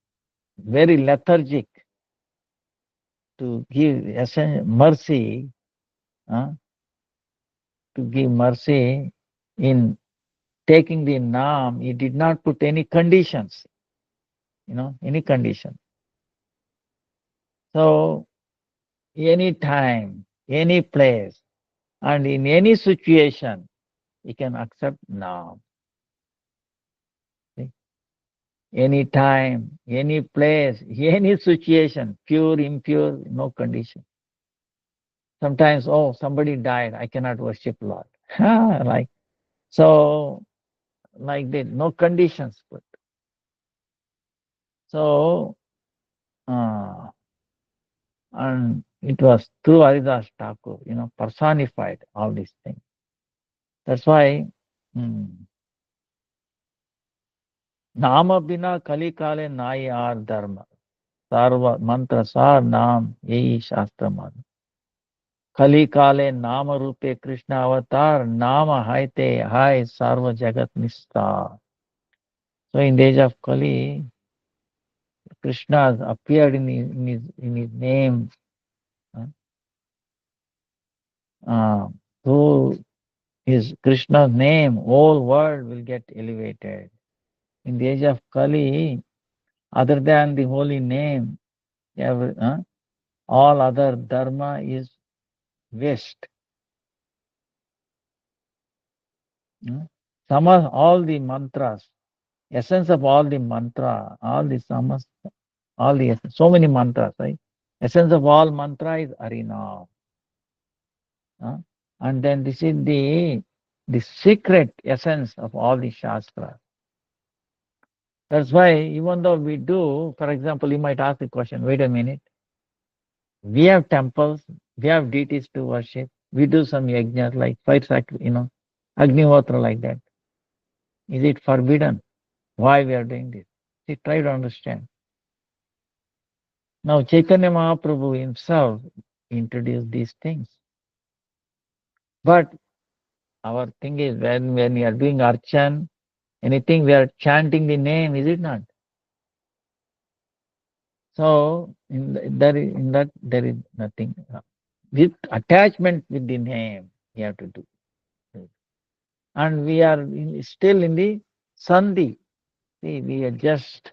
very lethargic to give mercy, uh, to give mercy in taking the Naam, he did not put any conditions, any condition. So, any time, any place, and in any situation, he can accept Naam. See? Any time, any place, any situation, pure, impure, no condition. Sometimes, oh, somebody died, I cannot worship Lord. Like so, like that, no conditions put. So, uh, and it was through Haridas Thakur, personified all these things. That's why Nama bina kali kale nai ar dharma. Sarva mantra sar naam yehi shastra man. Kali kale nama rupe Krishna avatar nama haite hai sarva jagat nistar. So in the age of Kali, Krishna has appeared in his name. Through his Krishna's name, whole world will get elevated. In the age of Kali, other than the holy name, all other dharma is waste. All the mantras, essence of all the mantra, all the samas, all the so many mantras, right? Essence of all mantra is Harinam. And then this is the secret essence of all the shastras. That's why even though we do, for example, you might ask the question, wait a minute, we have temples, we have deities to worship, we do some yajnas like fire sacrifice, Agnihotra like that. Is it forbidden? Why we are doing this? See, try to understand. Now Chaitanya Mahaprabhu himself introduced these things. But our thing is when we are doing archan, anything we are chanting the name, is it not? So in that there is nothing. With attachment with the name, you have to do. And we are still in the Sandhi. See, we are just,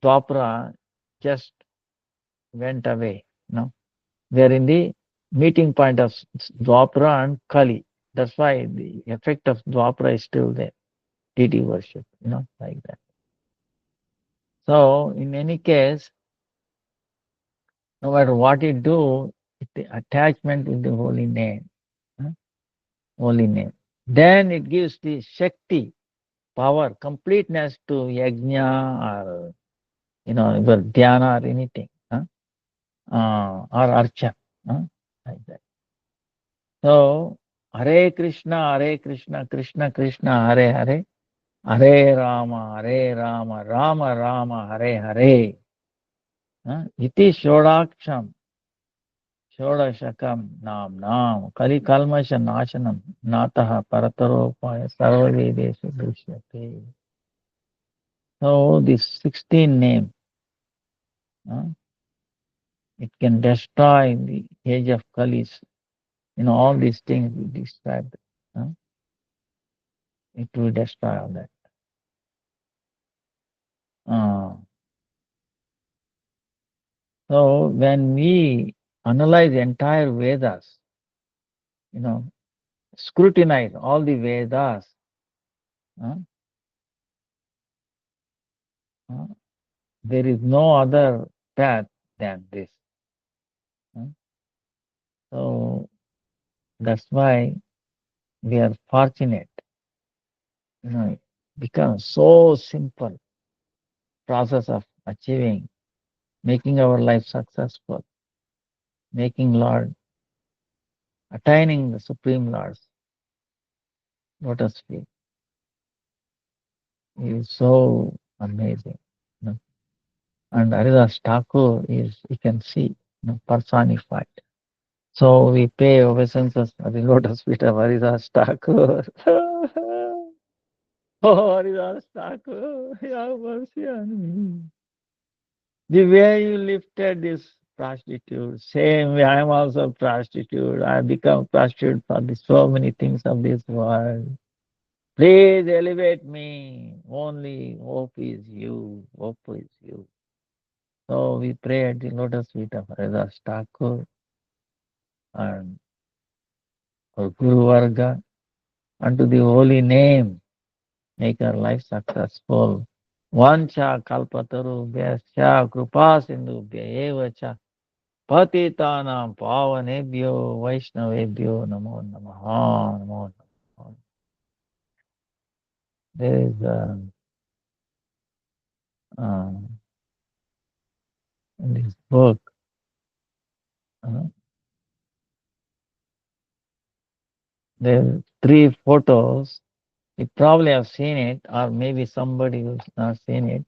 Dwapara just went away. We are in the meeting point of Dwapara and Kali. That's why the effect of Dwapara is still there. Deity worship, like that. So, in any case, no matter what you do, the attachment with the holy name, holy name, then it gives the Shakti, power, completeness to yajna or your dhyana or anything, or archa, like that. So Hare Krishna, Krishna Krishna, Hare Hare, Hare Rama, Rama Rama, Hare Hare. Iti Shodaksham, Shodashakam Nam Nam, Kali Kalmasha Nashanam, Nataha Parataropaya, Sarvavedeshu Drishyate. So this 16 name, it can destroy the age of Kalis. All these things we described. It will destroy all that. So when we analyze entire Vedas, scrutinize all the Vedas, uh, there is no other path than this. So that's why we are fortunate. becomes so simple process of achieving, making our life successful, making Lord, attaining the Supreme Lord's lotus feet is so amazing. You know. And Haridas Thakur is, you can see, personified. So we pay obeisances at the lotus feet of Haridas Thakur. Oh, Haridas Thakur, have mercy on me. The way you lifted this prostitute, same way I am also prostitute. I become prostitute for the so many things of this world. Please elevate me. Only hope is you. Hope is you. So we pray at the lotus feet of Haridas Thakur and our Guru Varga unto the holy name. Make our life successful. Vancha kalpataru vyasya kripa sindhu evacha patitanam pavanebhyo vaishnavebhyo namo namaha namo namaha. There is uh, in this book, uh, there are three photos. You probably have seen it, or maybe somebody who's not seen it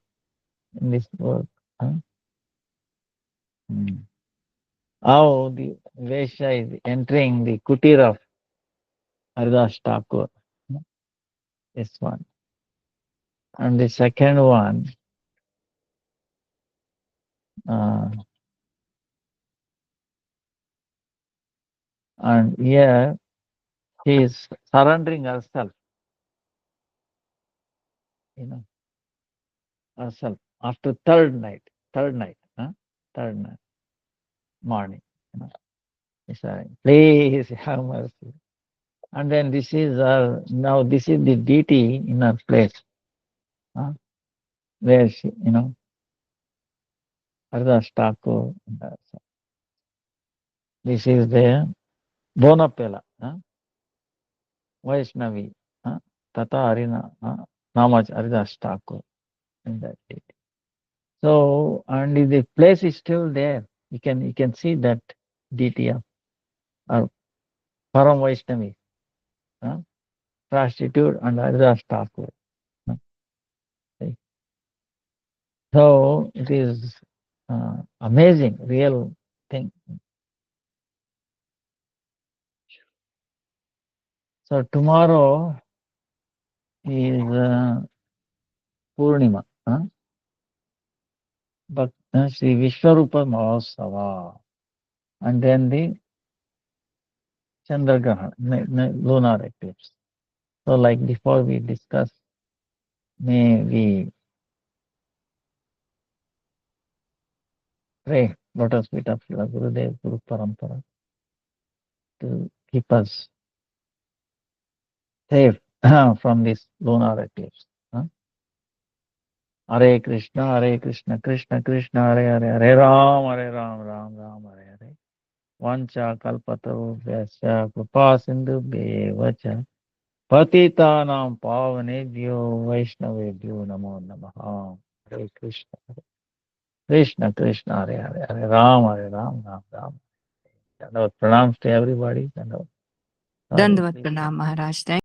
in this book. Huh? Hmm. How the Vaishya is entering the kutir of Haridas Thakur. This one. And the second one, uh, and here she is surrendering herself, you know, herself after third night, huh? Third night, morning. You know. She's saying, please have mercy. And then this is now this is the deity in her place, huh? Where she, Haridas Thakur. This is the Bonapela, huh? Vaishnavi, huh? Tata Harina, huh? Namaj Haridas Thakur in that deity. So, and the place is still there. You can see that deity of or Param Vaishnavi, huh? Prostitute and Haridas Thakur. Huh? So it is amazing, real thing. So tomorrow is Purnima, huh? But Sri Vishwarupa Mahosava, and then the Chandragrahan, lunar eclipse. So, like before we discuss, may we pray lotus feet of Srila Gurudev Guru Parampara to keep us safe from this lunar eclipse. Huh? Hare Krishna, Krishna Krishna, Hare Hare, Hare Ram, Ram Ram, Hare Hare. Vancha kalpataruvyasya kripa sindhu bevacha patitanam pavanebhyo vaishnavebhyo namo namaha. Hare Krishna, Krishna Krishna, Hare Hare, Hare Ram, Ram Ram. And our pranams to everybody. And our, sorry, Dandavat please. Pranam Maharaj. Thank